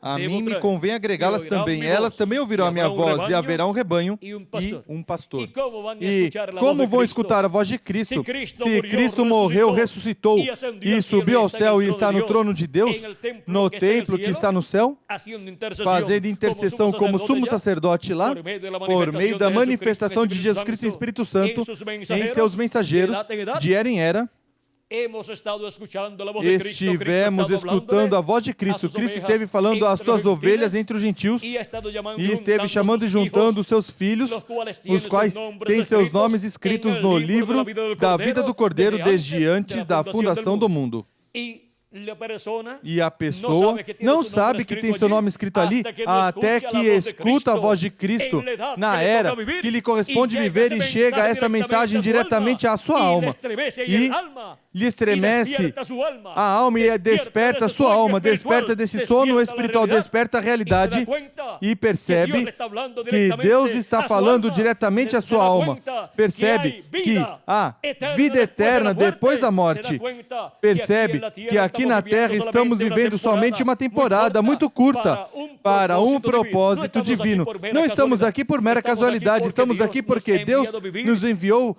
A mim me convém agregá-las também. Elas também ouvirão a minha voz e haverá um rebanho e um pastor. E como vão escutar a voz de Cristo? Se Cristo morreu, ressuscitou e subiu ao céu e está no trono de Deus, no templo que está no céu, fazendo intercessão como sumo sacerdote lá, por meio da manifestação de Jesus Cristo e Espírito Santo em seus mensageiros, de era em era, Estivemos escutando a voz de Cristo. Cristo esteve falando às suas ovelhas entre os gentios e esteve chamando e juntando os seus filhos, os quais têm seus nomes escritos no livro da vida do Cordeiro desde antes da fundação do mundo. E a pessoa não sabe que tem seu nome escrito ali até que escuta a voz de Cristo na era que lhe corresponde viver e chega essa mensagem diretamente à sua alma. E lhe estremece a alma e desperta a sua alma, desperta desse sono espiritual, desperta a realidade e percebe que Deus está falando diretamente à sua alma. Percebe que há vida eterna depois da morte. Percebe que aqui na Terra estamos vivendo somente uma temporada muito curta para um propósito divino. Não estamos aqui por mera casualidade, estamos aqui porque Deus nos enviou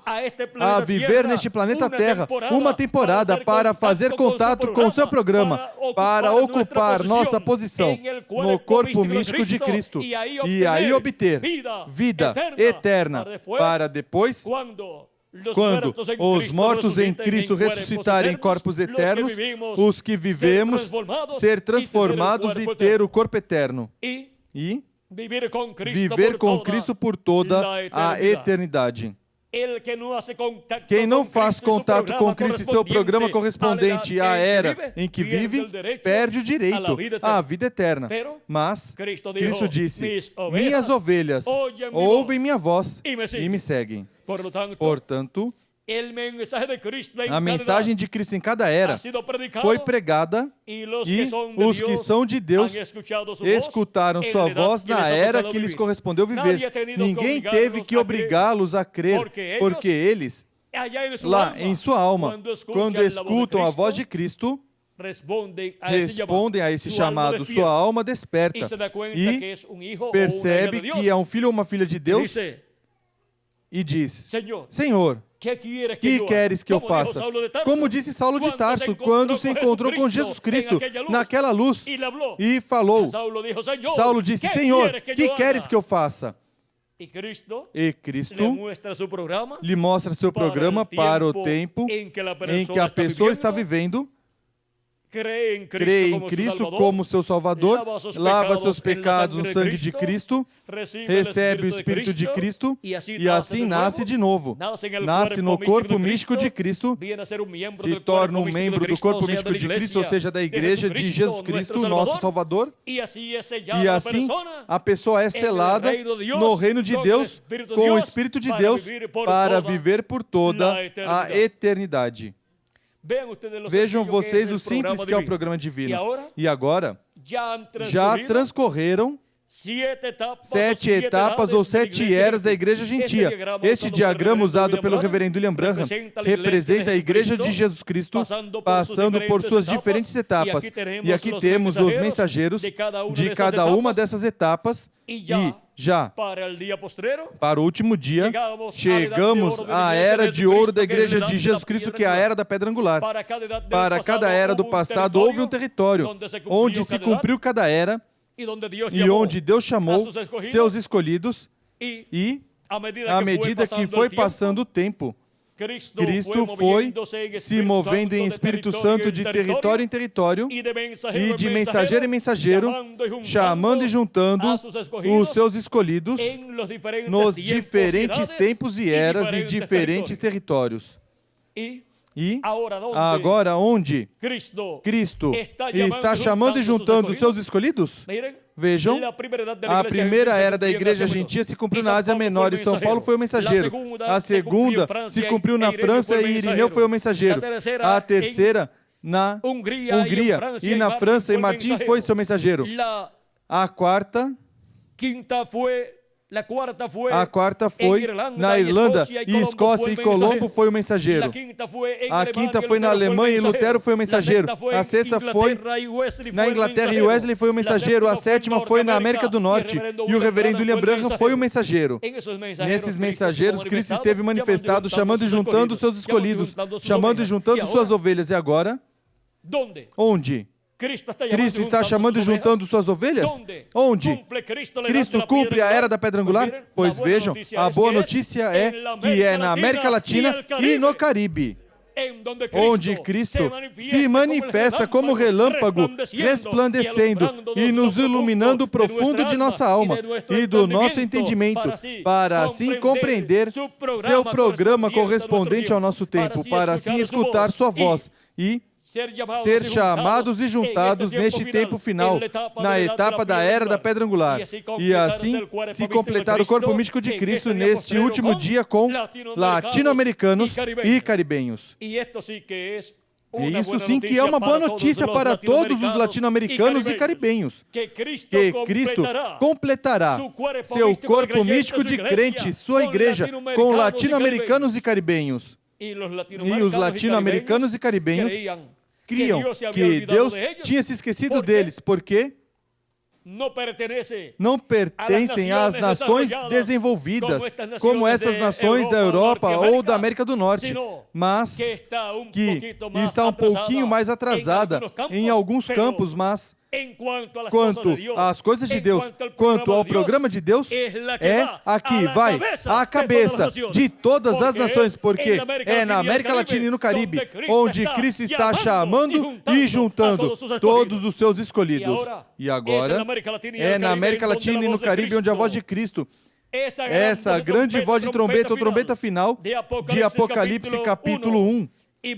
a viver neste planeta Terra uma temporada para fazer contato com o seu programa, para ocupar nossa posição no corpo místico de Cristo e aí obter vida eterna para depois, quando os mortos em Cristo ressuscitarem em corpos eternos, os que vivemos ser transformados e ter o corpo eterno. E viver com Cristo por toda a eternidade. Quem não faz contato com Cristo e seu programa correspondente à era em que vive, perde o direito à vida eterna. Mas Cristo disse: minhas ovelhas ouvem minha voz e me seguem. Portanto, a mensagem de Cristo em cada era foi pregada e os que são de Deus escutaram sua voz na era que lhes correspondeu viver. Ninguém teve que obrigá-los a crer, porque eles, lá em sua alma, quando escutam a voz de Cristo, respondem a esse chamado. Sua alma desperta e percebe que é um filho ou uma filha de Deus e diz: Senhor, que queres que eu faça? Como disse Saulo de Tarso, quando se encontrou com Jesus Cristo naquela luz e falou. Saulo disse: Senhor, que queres que eu faça? E Cristo lhe mostra seu programa para o tempo em que a pessoa está vivendo. Crê em Cristo como seu Salvador, lava seus pecados no sangue de Cristo, recebe o Espírito de Cristo e assim nasce de novo. Nasce no corpo místico de Cristo, se torna um membro do corpo místico de Cristo, ou seja, da Igreja de Jesus Cristo, nosso Salvador. E assim a pessoa é selada no reino de Deus com o Espírito de Deus para viver por toda a eternidade. Vejam vocês o simples que é o programa divino. E agora, já transcorreram 7 etapas ou 7 eras da Igreja Gentia. Este diagrama usado pelo reverendo William Branham representa a Igreja de Jesus Cristo passando por suas diferentes etapas. E aqui temos os mensageiros de cada uma dessas etapas. E já para o último dia, chegamos à era de ouro da Igreja de Jesus Cristo, que é a era da pedra angular. Para cada era do passado houve um território onde se cumpriu cada era e onde Deus chamou seus escolhidos e, à medida que foi passando o tempo, Cristo foi se movendo em Espírito Santo de território em território e de mensageiro em mensageiro, chamando e juntando os seus escolhidos nos diferentes tempos e eras e diferentes territórios. E agora onde Cristo está chamando e juntando os seus escolhidos? Vejam, a primeira era da Igreja Gentia se cumpriu na Ásia Menor e São Paulo foi o mensageiro. A segunda se cumpriu na França e Irineu foi o mensageiro. A terceira na Hungria e na França e Martim foi seu mensageiro. A quarta foi na Irlanda e Escócia e Colombo foi o mensageiro. A quinta foi na Alemanha e Lutero foi o mensageiro. A sexta foi na Inglaterra e Wesley foi o mensageiro. A sétima foi na América do Norte e o reverendo William Branham foi o mensageiro. Nesses mensageiros, Cristo esteve manifestado, chamando e juntando os seus escolhidos, chamando e juntando suas ovelhas. E agora? Onde? Cristo está chamando e juntando suas ovelhas? Onde? Cristo cumpre a era da pedra angular? Pois vejam, a boa notícia é que é na América Latina e no Caribe. onde Cristo se manifesta como relâmpago resplandecendo e nos iluminando o profundo de nossa alma e do nosso entendimento, para assim compreender seu programa correspondente ao nosso tempo, para assim escutar sua voz e ser chamados e juntados neste tempo final, na etapa da Era da Pedra Angular, e assim se completar o corpo místico de Cristo neste último dia com latino-americanos e caribenhos. E isso sim que é uma boa notícia para todos os latino-americanos e caribenhos, que Cristo completará seu corpo místico de crente, sua igreja, com latino-americanos e caribenhos. E os latino-americanos e caribenhos criam que Deus tinha se esquecido deles, porque não pertencem às nações desenvolvidas, como essas nações da Europa ou da América do Norte, mas que está um pouquinho mais atrasada em alguns campos, mas quanto às coisas de Deus, quanto ao programa de Deus, é aqui, vai, a cabeça de todas as nações, porque é na América Latina e no Caribe, onde Cristo está chamando e juntando todos os seus escolhidos. E agora, é na América Latina e no Caribe, onde a voz de Cristo, essa grande voz de trombeta, ou trombeta final, de Apocalipse capítulo 1, e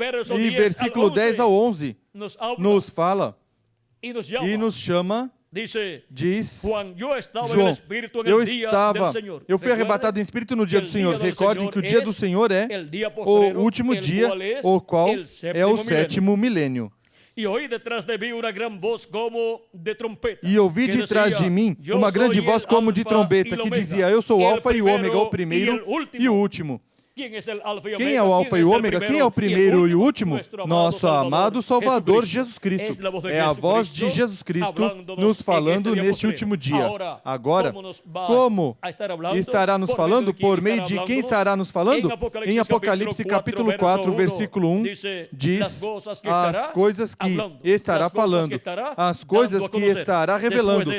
versículo 10 ao 11, nos fala e nos chama, diz João, eu fui arrebatado em espírito no dia do Senhor. Recordem que o dia do Senhor é o último dia, o qual é o sétimo milênio. E ouvi de trás de mim uma grande voz como de trombeta, que dizia: eu sou o Alfa e o Ômega, o primeiro e o último. Quem é o Alfa e o Ômega? Quem é o primeiro e o último? Nosso amado Salvador Jesus Cristo. É a voz de Jesus Cristo nos falando neste último dia. Agora, como estará nos falando? Por meio de quem estará nos falando? Em Apocalipse capítulo 4, versículo 1, diz as coisas que estará falando, as coisas que estará revelando.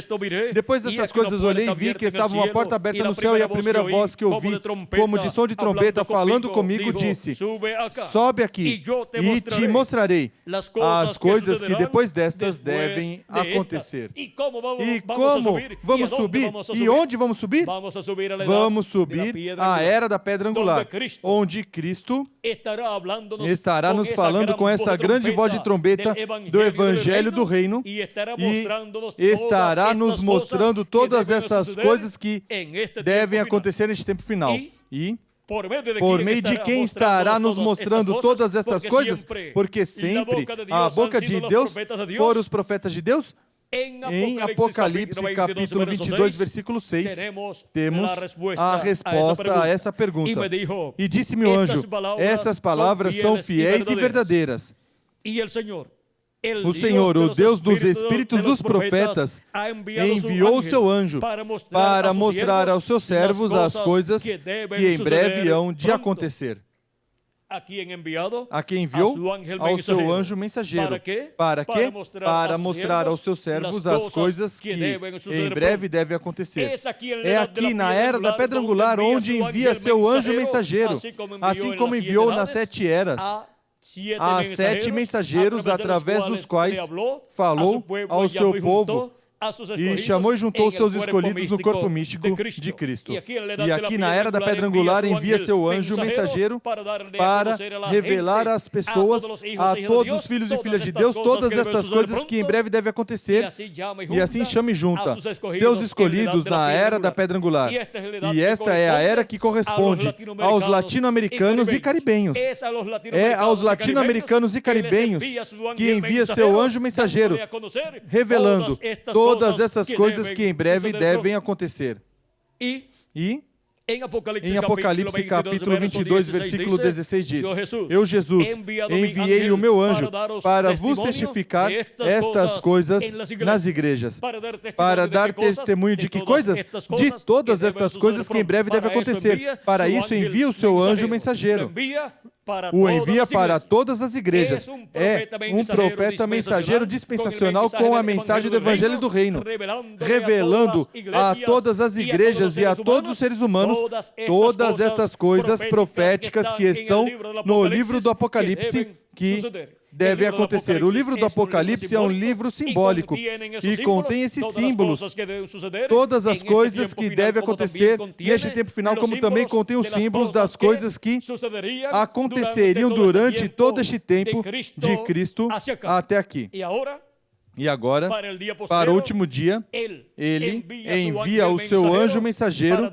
Depois dessas coisas olhei e vi que estava uma porta aberta no céu, e a primeira voz que ouvi, como de som de trombeta, falando comigo, disse: sobe aqui e te mostrarei as coisas que depois destas devem acontecer. E como vamos subir? E onde vamos subir? Vamos subir à Era da Pedra Angular, onde Cristo estará nos falando com essa grande voz de trombeta do Evangelho do Reino, e estará nos mostrando todas essas coisas que devem acontecer neste tempo final. E por meio de quem estará nos mostrando todas essas coisas? Porque sempre a boca de Deus foram os profetas de Deus. Em Apocalipse capítulo 22, versículo 6, temos a resposta a essa pergunta. E disse-me o anjo: essas palavras são fiéis e verdadeiras. O Senhor, o Deus dos espíritos dos profetas, enviou o seu anjo para mostrar aos seus servos as coisas que em breve hão de acontecer. A quem enviou? Ao seu anjo mensageiro. Para quê? Para mostrar aos seus servos as coisas que em breve devem acontecer. É aqui na Era da Pedra Angular onde envia seu anjo mensageiro, assim como enviou nas 7 eras. Há 7 mensageiros através dos quais falou ao seu povo e chamou e juntou seus escolhidos no corpo místico de Cristo. E aqui na Era da Pedra Angular envia seu anjo mensageiro para revelar às pessoas, a todos os filhos e filhas de Deus, todas essas coisas que em breve devem acontecer, e assim chama e junta seus escolhidos na Era da Pedra Angular. E esta é a era que corresponde aos latino-americanos e caribenhos. É aos latino-americanos e caribenhos que envia seu anjo mensageiro, revelando todas essas coisas que em breve devem acontecer. E em Apocalipse capítulo 22, versículo 16 diz: eu, Jesus, enviei o meu anjo para vos testificar estas coisas nas igrejas, para dar testemunho de que coisas? De todas estas coisas que em breve devem acontecer. Para isso envia o seu anjo mensageiro. o envia para todas as igrejas. É um profeta mensageiro dispensacional com a mensagem do Evangelho do Reino, revelando a todas as igrejas e a todos os seres humanos todas essas coisas proféticas que estão no livro do Apocalipse que devem acontecer. O livro do Apocalipse é um livro simbólico e contém esses símbolos, todas as coisas que devem acontecer neste tempo final, como também contém os símbolos das coisas que aconteceriam durante todo este tempo de Cristo até aqui. E agora, para o último dia, ele envia o seu anjo mensageiro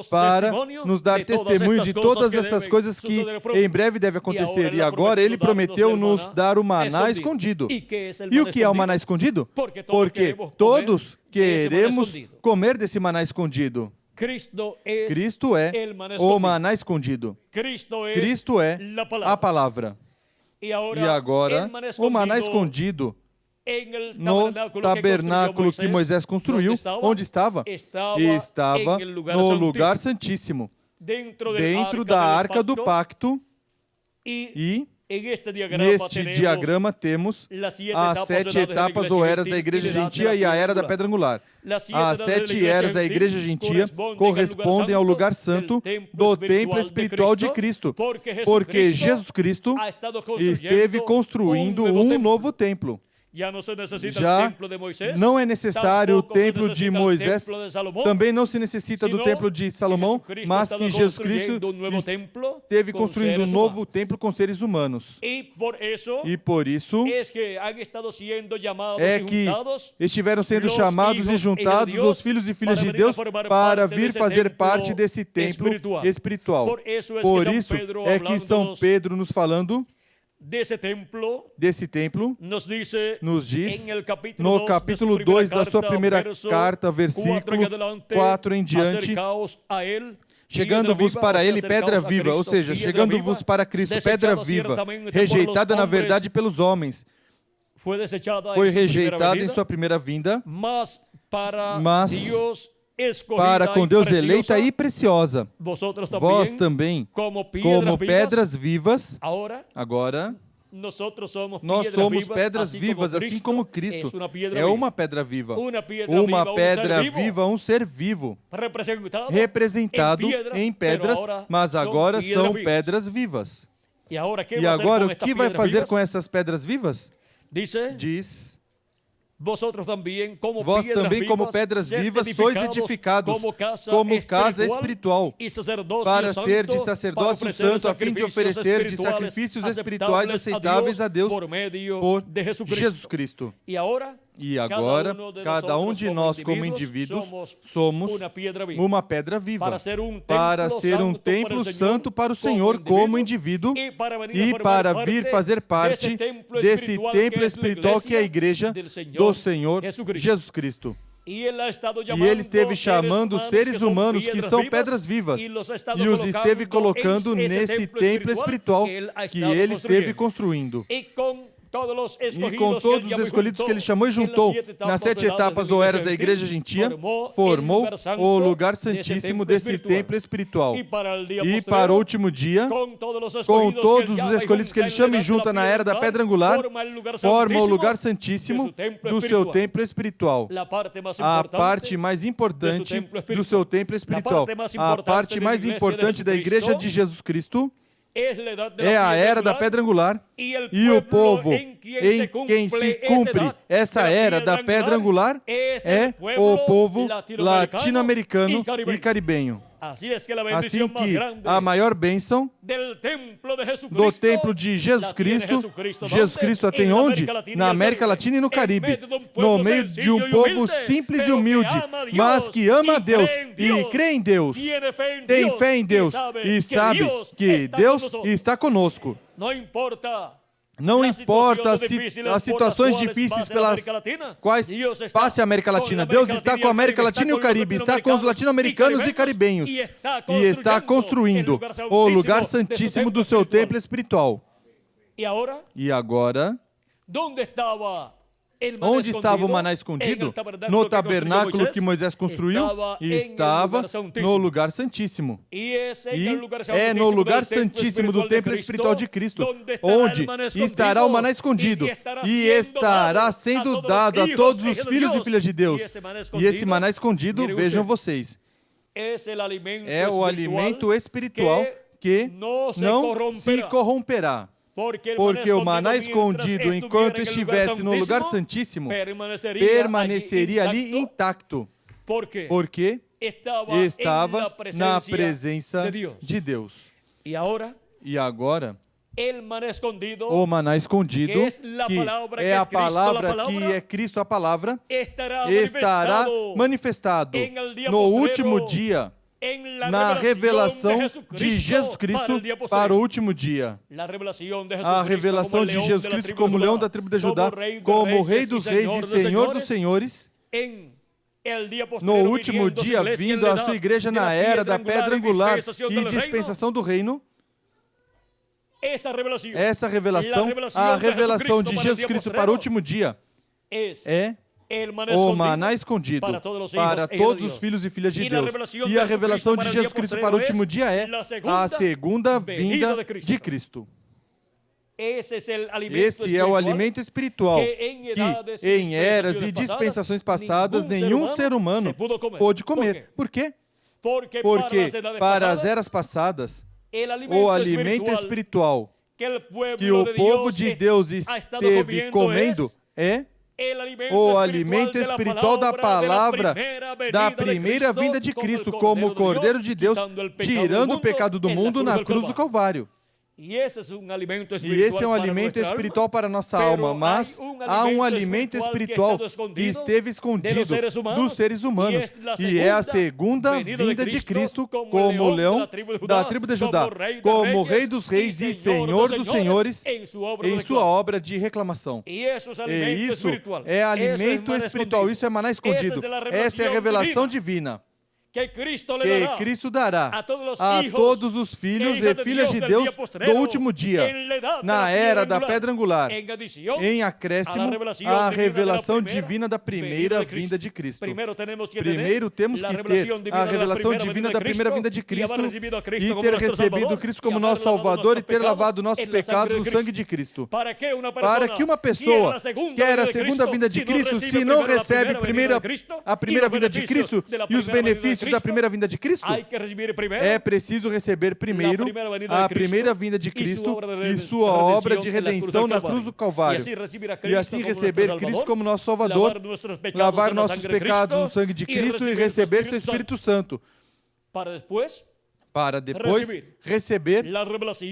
para nos dar testemunho de todas essas coisas que em breve devem acontecer. E agora ele prometeu nos dar o maná escondido. E o que é o maná escondido? Porque todos queremos comer desse maná escondido. Cristo é o maná escondido. Cristo é a palavra. E agora, o maná escondido no tabernáculo que Moisés construiu, onde estava? Estava no lugar santíssimo, dentro da arca do pacto. E neste diagrama temos as 7 etapas ou eras da igreja gentia e a era da pedra angular. As 7 eras da igreja gentia correspondem ao lugar santo do templo espiritual de Cristo, porque Jesus Cristo esteve construindo um novo templo. Já não é necessário o templo de Moisés, também não se necessita do templo de Salomão, mas que Jesus Cristo esteve construindo um novo templo com seres humanos. E por isso é que estiveram sendo chamados e juntados os filhos e filhas de Deus para vir fazer parte desse templo espiritual. Por isso é que São Pedro nos falando desse templo, nos diz no capítulo 2 da sua primeira carta, versículo 4 em diante, chegando-vos para ele pedra viva, ou seja, chegando-vos para Cristo pedra viva, rejeitada na verdade pelos homens. Foi rejeitada em sua primeira vinda, mas para com Deus eleita e preciosa. Vós também, como pedras vivas, agora nós somos pedras vivas, assim como Cristo é uma pedra viva. Uma pedra viva, um ser vivo, representado em pedras, mas agora são pedras vivas. E agora, o que vai fazer com essas pedras vivas? Diz: vós também, como pedras vivas, sois edificados como casa espiritual, para ser de sacerdócio santo, a fim de oferecer de sacrifícios espirituais aceitáveis a Deus por Jesus Cristo. E agora, cada um de nós, como indivíduos, somos uma pedra viva, para ser um templo santo para o Senhor como indivíduo e para vir fazer parte desse templo espiritual que é a igreja do Senhor Jesus Cristo. E ele esteve chamando seres humanos que são pedras vivas e os esteve colocando nesse templo espiritual que ele esteve construindo. E com todos os escolhidos que ele chamou e juntou nas 7 etapas ou eras da igreja gentia, formou o lugar santíssimo desse templo espiritual. E para o último dia, com todos os escolhidos que ele chama e junta na era da pedra angular, forma o lugar santíssimo do seu templo espiritual. A parte mais importante do seu templo espiritual. A parte mais importante da igreja de Jesus Cristo é a era da pedra angular, e o povo em quem se cumpre essa era da pedra angular é o povo latino-americano e caribenho. Assim que a maior bênção do templo de Jesus Cristo tem onde? Na América Latina e no Caribe, no meio de um povo simples e humilde, mas que ama a Deus e crê em Deus, tem fé em Deus e sabe que Deus está conosco. Não importa as situações difíceis pelas quais passe a América Latina. Deus está com a América Latina e o Caribe, está com os latino-americanos e caribenhos e está construindo o lugar santíssimo do seu templo espiritual. E agora, Onde estava o maná escondido? No tabernáculo que Moisés construiu e estava no lugar santíssimo. E é no lugar santíssimo do templo espiritual de Cristo, onde estará o maná escondido e estará sendo dado a todos os filhos e filhas de Deus. E esse maná escondido, vejam vocês, é o alimento espiritual que não se corromperá. Porque o maná escondido, enquanto estivesse no lugar santíssimo, permaneceria ali intacto. Porque estava na presença de Deus. E agora, o maná escondido, que é a palavra que é Cristo, a palavra, estará manifestado no último dia, na revelação de Jesus Cristo para o último dia. A revelação de Jesus Cristo como leão da tribo de Judá, como Rei dos reis e Senhor dos senhores, no último dia, vindo à sua igreja na era da pedra angular e dispensação do reino. Essa revelação, a revelação de Jesus Cristo para o último dia, é o maná escondido para todos os filhos e filhas de Deus. E a revelação de Jesus Cristo para o último dia é a segunda vinda de Cristo. Esse é o alimento espiritual que, em eras e dispensações passadas, nenhum ser humano pôde comer. Por quê? Porque para as eras passadas, o alimento espiritual que o povo de Deus esteve comendo é o alimento espiritual da palavra da primeira vinda de Cristo, como o Cordeiro de Deus, tirando o pecado do mundo na cruz do Calvário. E esse é um alimento espiritual para a nossa alma, mas há um alimento espiritual que esteve escondido dos seres humanos, e é a segunda vinda de Cristo como leão da tribo de Judá, como Rei dos reis e Senhor dos senhores em sua obra de reclamação. E isso é alimento espiritual, isso é maná escondido, essa é a revelação divina que Cristo dará a todos os filhos e filhas de Deus do último dia, na era da pedra angular, em acréscimo à revelação divina da primeira vinda de Cristo. Primeiro temos que ter a revelação divina da primeira vinda de Cristo e ter recebido Cristo como nosso Salvador e ter lavado nossos pecados no sangue de Cristo. Para que uma pessoa quer a segunda vinda de Cristo, se não recebe a primeira vinda de Cristo e os benefícios da primeira vinda de Cristo, é preciso receber primeiro a primeira vinda de Cristo e sua obra de redenção na cruz do Calvário. E assim receber Cristo como nosso Salvador, lavar nossos pecados no sangue de Cristo e receber seu Espírito Santo. Para depois receber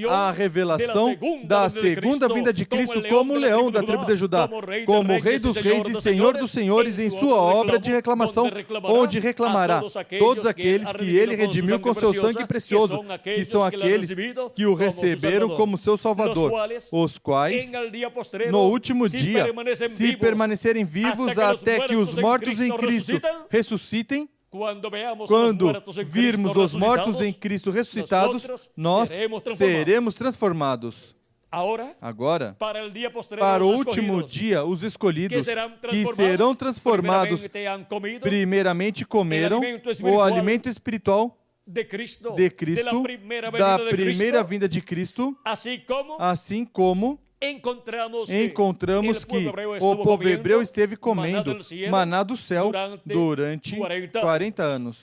a revelação da segunda vinda de Cristo como leão da tribo de Judá, como Rei dos reis e Senhor dos senhores em sua obra de reclamação, onde reclamará todos aqueles que ele redimiu com seu sangue precioso, que são aqueles que o receberam como seu Salvador, os quais, no último dia, se permanecerem vivos até que os mortos em Cristo ressuscitem. Quando virmos os mortos em Cristo ressuscitados, nós seremos transformados. Agora, para o último dia, os escolhidos que serão transformados, primeiramente comeram o alimento espiritual de Cristo, da primeira vinda de Cristo, assim como encontramos que o povo hebreu esteve comendo maná do céu durante 40 anos.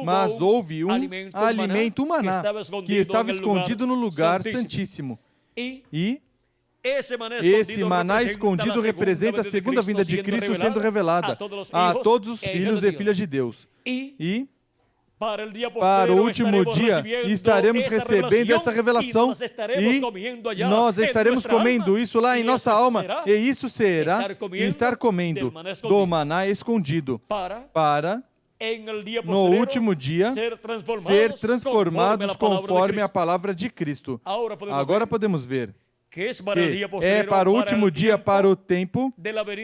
Mas houve um alimento, maná, que estava escondido no lugar santíssimo. E esse maná escondido representa a segunda vinda de Cristo sendo revelada a todos os filhos e filhas de Deus. E para o último dia estaremos recebendo essa revelação e nós estaremos comendo isso lá em nossa alma, e isso será estar comendo do maná escondido para no último dia ser transformados conforme a palavra de Cristo. Agora podemos ver que é para o último dia, para o tempo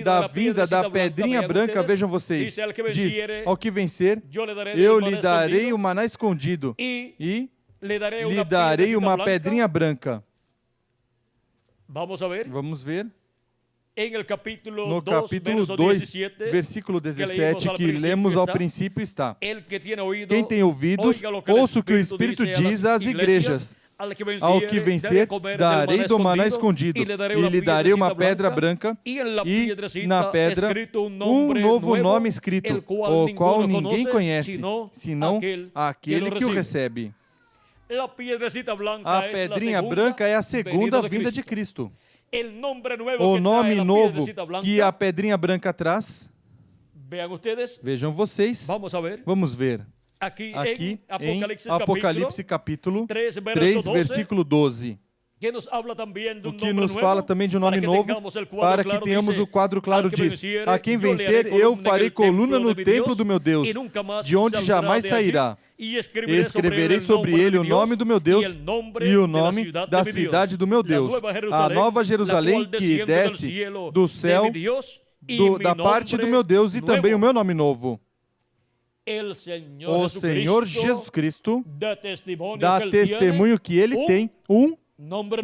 da vinda da pedrinha branca. Vejam vocês, diz, ao que vencer, eu lhe darei o maná escondido e lhe darei uma pedrinha branca. Vamos ver. No capítulo 2, versículo 17, que lemos ao princípio está: quem tem ouvidos, ouça o que o Espírito diz às igrejas. Ao que vencer, darei do maná escondido, e lhe darei uma pedra branca, e na pedra um novo nome escrito, o qual ninguém conhece, senão aquele que o recebe. A pedrinha branca é a segunda vinda de Cristo. O nome novo que a pedrinha branca traz, vejam vocês, vamos ver. Aqui em Apocalipse capítulo 3, versículo 12. O que nos fala também de um nome novo, para que tenhamos o quadro claro diz: a quem vencer, eu farei coluna no templo do meu Deus, de onde jamais sairá. Escreverei sobre ele o nome do meu Deus e o nome da cidade do meu Deus, a nova Jerusalém que desce do céu, da parte do meu Deus, e também o meu nome novo. O Senhor Jesus Cristo dá testemunho que ele tem um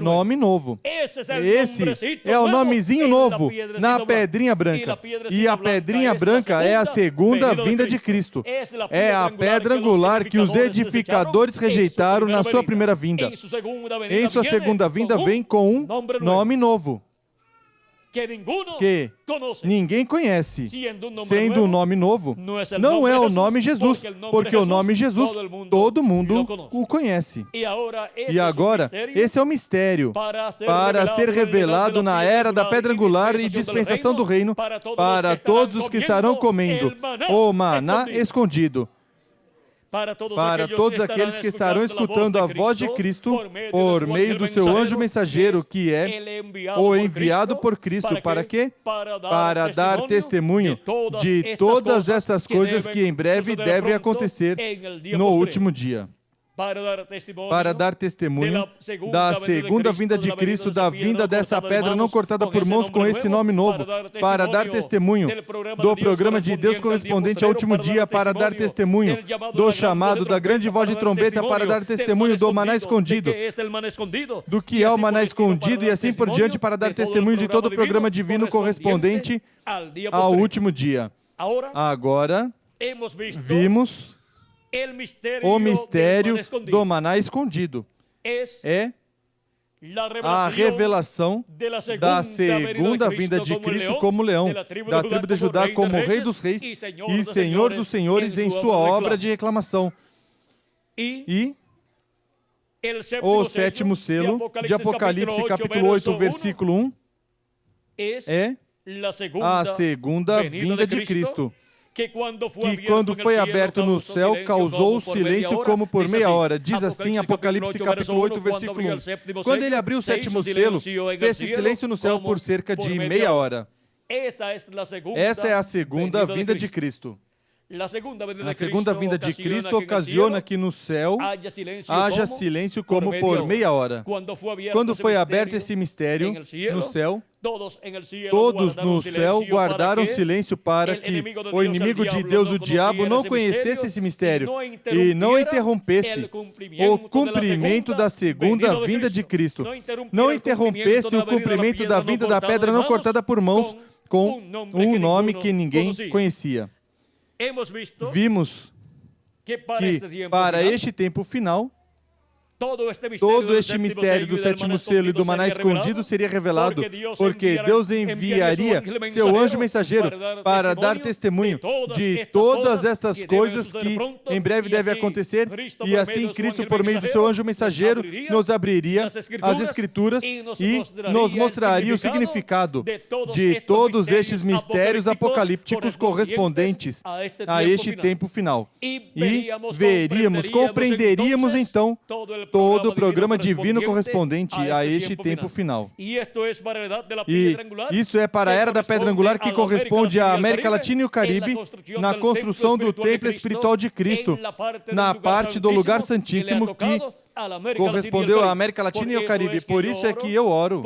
nome novo. Esse é o nomezinho novo na pedrinha branca. E a pedrinha branca é a segunda vinda de Cristo. É a pedra angular que os edificadores rejeitaram na sua primeira vinda. Em sua segunda vinda vem com um nome novo, que ninguém conhece, sendo um nome novo. Não é o nome Jesus, porque o nome Jesus todo mundo o conhece. E agora, esse é o mistério para ser revelado na era da pedra angular e dispensação do reino para todos os que estarão comendo o maná escondido. Para todos aqueles que estarão escutando a voz de Cristo por meio do seu anjo mensageiro, que é o enviado por Cristo. Para quê? Para dar testemunho de todas estas coisas que em breve devem acontecer no último dia. Para dar testemunho da segunda vinda de Cristo, da vinda dessa pedra não cortada por mãos com esse nome novo, para dar testemunho do programa de Deus correspondente ao último dia, para dar testemunho do chamado da grande voz de trombeta, para dar testemunho do maná escondido, do que é o maná escondido, e assim por diante, para dar testemunho de todo o programa divino correspondente ao último dia. Agora, vimos o mistério do maná escondido. É a revelação da segunda vinda de Cristo como leão, da tribo de Judá como rei dos reis e senhor dos senhores em sua obra de reclamação. E o sétimo selo de Apocalipse capítulo 8, versículo 1 é a segunda vinda de Cristo, que quando foi aberto no céu, causou silêncio como por meia hora. Diz assim, Apocalipse capítulo 8, versículo 1. Quando ele abriu o sétimo selo, fez-se silêncio no céu por cerca de meia hora. Essa é a segunda vinda de Cristo. A segunda vinda de Cristo ocasiona que no céu haja silêncio como por meia hora. Quando foi aberto esse mistério no céu, todos no céu guardaram silêncio para que o inimigo de Deus, o diabo, não conhecesse esse mistério e não interrompesse o cumprimento da segunda vinda de Cristo. Não interrompesse o cumprimento da vinda da pedra não cortada por mãos com um nome que ninguém conhecia. Vimos que para este tempo final, todo este mistério do sétimo selo e do maná escondido seria revelado, porque Deus enviaria seu anjo mensageiro para dar testemunho de todas estas coisas que em breve devem acontecer, e assim Cristo, por meio do seu anjo mensageiro, nos abriria as Escrituras e nos mostraria o significado de todos estes mistérios apocalípticos correspondentes a este tempo final. E veríamos, compreenderíamos então todo o programa divino correspondente a este tempo final. E isso é para a era da pedra angular, que corresponde à América Latina e o Caribe, na construção do templo espiritual de Cristo, na parte do lugar santíssimo que correspondeu à América Latina e ao Caribe. Por isso é que eu oro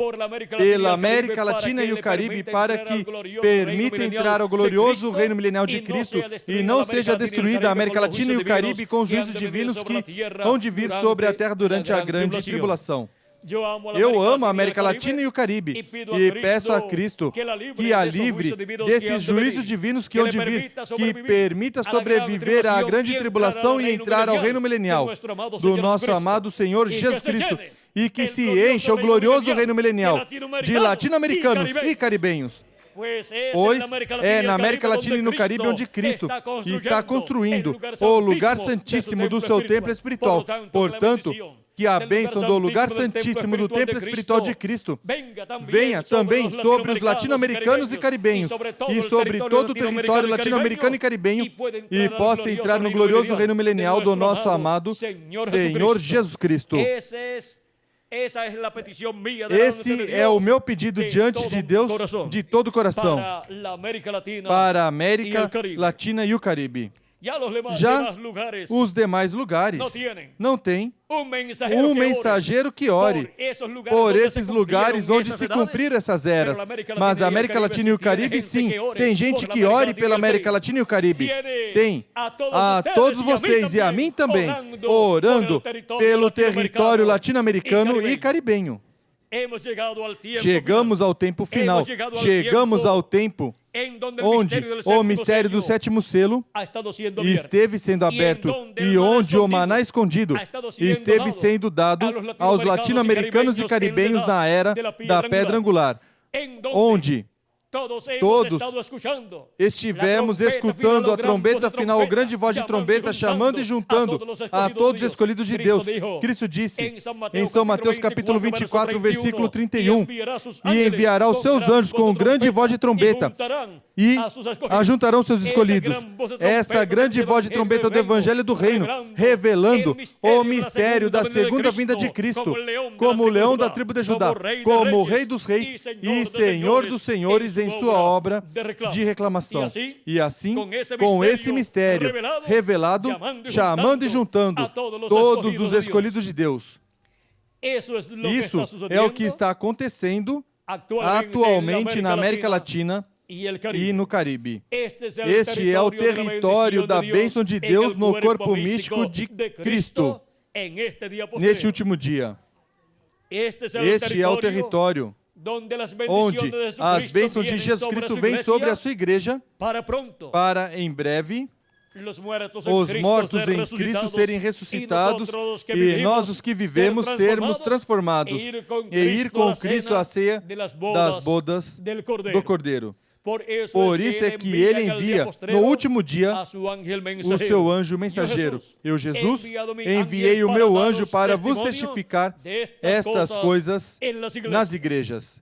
pela América Latina e o Caribe, para que permita entrar ao glorioso reino milenial de Cristo e não seja destruída a América Latina e o Caribe com os juízos divinos que hão de vir sobre a terra durante a grande tribulação. Eu amo a América Latina e o Caribe e peço a Cristo que a livre desses juízos divinos que hão de vir, que permita sobreviver à grande tribulação e entrar ao reino milenial do nosso amado Senhor Jesus Cristo, e que se encha o glorioso reino milenial de latino-americanos e caribenhos. Pois é na América Latina e no Caribe onde Cristo está construindo o lugar santíssimo do seu templo espiritual. Portanto, que a bênção do lugar santíssimo do templo espiritual de Cristo venha também sobre os latino-americanos e caribenhos e sobre todo o território latino-americano e caribenho e possa entrar no glorioso reino milenial do nosso amado Senhor Jesus Cristo. Esse é o meu pedido diante de Deus de todo o coração para a América Latina e o Caribe. Já os demais lugares não têm um mensageiro que ore por esses lugares onde se cumpriram essas eras. Mas a América Latina e o Caribe, sim, tem gente que ore pela América Latina e o Caribe. Tem a todos vocês e a mim também, orando pelo território latino-americano e caribenho. Chegamos ao tempo final. Chegamos ao tempo onde o mistério do sétimo selo esteve sendo aberto e onde o maná escondido esteve sendo dado aos latino-americanos e caribenhos na era da pedra angular, onde todos estivemos escutando a trombeta final, a grande voz de trombeta, chamando e juntando a todos os escolhidos de Deus. Cristo disse em São Mateus capítulo 24, versículo 31, e enviará os seus anjos com grande voz de trombeta e ajuntarão seus escolhidos. Essa grande voz de trombeta do Evangelho do Reino, revelando o mistério da segunda vinda de Cristo, como o leão da tribo de Judá, como o Rei dos Reis e Senhor dos Senhores em sua obra de reclamação. E assim, com esse mistério revelado, chamando e juntando todos os escolhidos de Deus. Isso é o que está acontecendo atualmente na América Latina e no Caribe. Este é o território da bênção de Deus no corpo místico de Cristo neste último dia. Este é o território onde as bênçãos de Jesus Cristo vêm sobre a sua igreja para em breve os mortos em Cristo serem ressuscitados e nós os que vivemos sermos transformados e ir com Cristo à ceia das bodas do Cordeiro. Por isso é que ele envia no último dia o seu anjo mensageiro. Eu, Jesus, enviei o meu anjo para vos testificar estas coisas nas igrejas.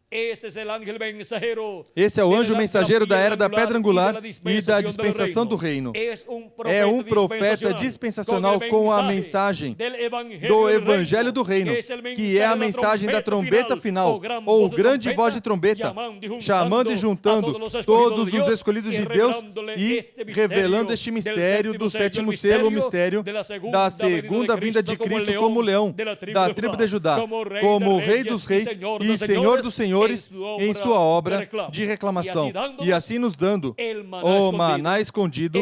Esse é o anjo mensageiro da era da pedra angular e da dispensação do reino. É um profeta dispensacional com a mensagem do Evangelho do Reino, que é a mensagem da trombeta final, ou grande voz de trombeta, chamando e juntando todos os escolhidos de Deus e revelando este mistério do sétimo selo, o mistério da segunda vinda de Cristo como leão da tribo de Judá, como Rei dos Reis e Senhor dos Senhores em sua obra de reclamação, e assim nos dando o maná escondido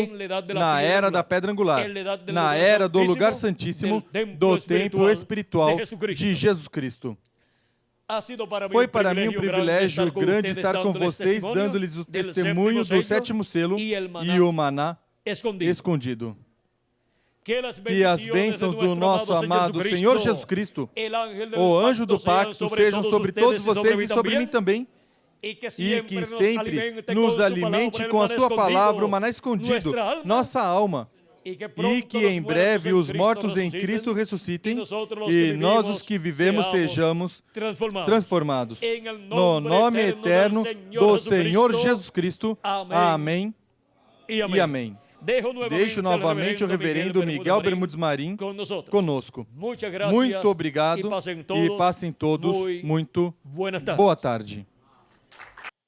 na era da pedra angular, na era do lugar santíssimo do templo espiritual de Jesus Cristo. Foi para mim um privilégio grande estar com vocês, dando-lhes o testemunho do sétimo selo e o maná escondido. Que as bênçãos do nosso amado Senhor Jesus Cristo, o anjo do pacto, sejam sobre todos vocês e sobre mim também, e que sempre nos alimente com a sua palavra, o maná escondido, nossa alma, e que em breve os mortos em Cristo ressuscitem e nós os que vivemos sejamos transformados. No nome eterno do Senhor Jesus Cristo. Amém e amém. Deixo novamente o reverendo Miguel Bermudes Marim conosco. Muito obrigado e passem todos muito boa tarde.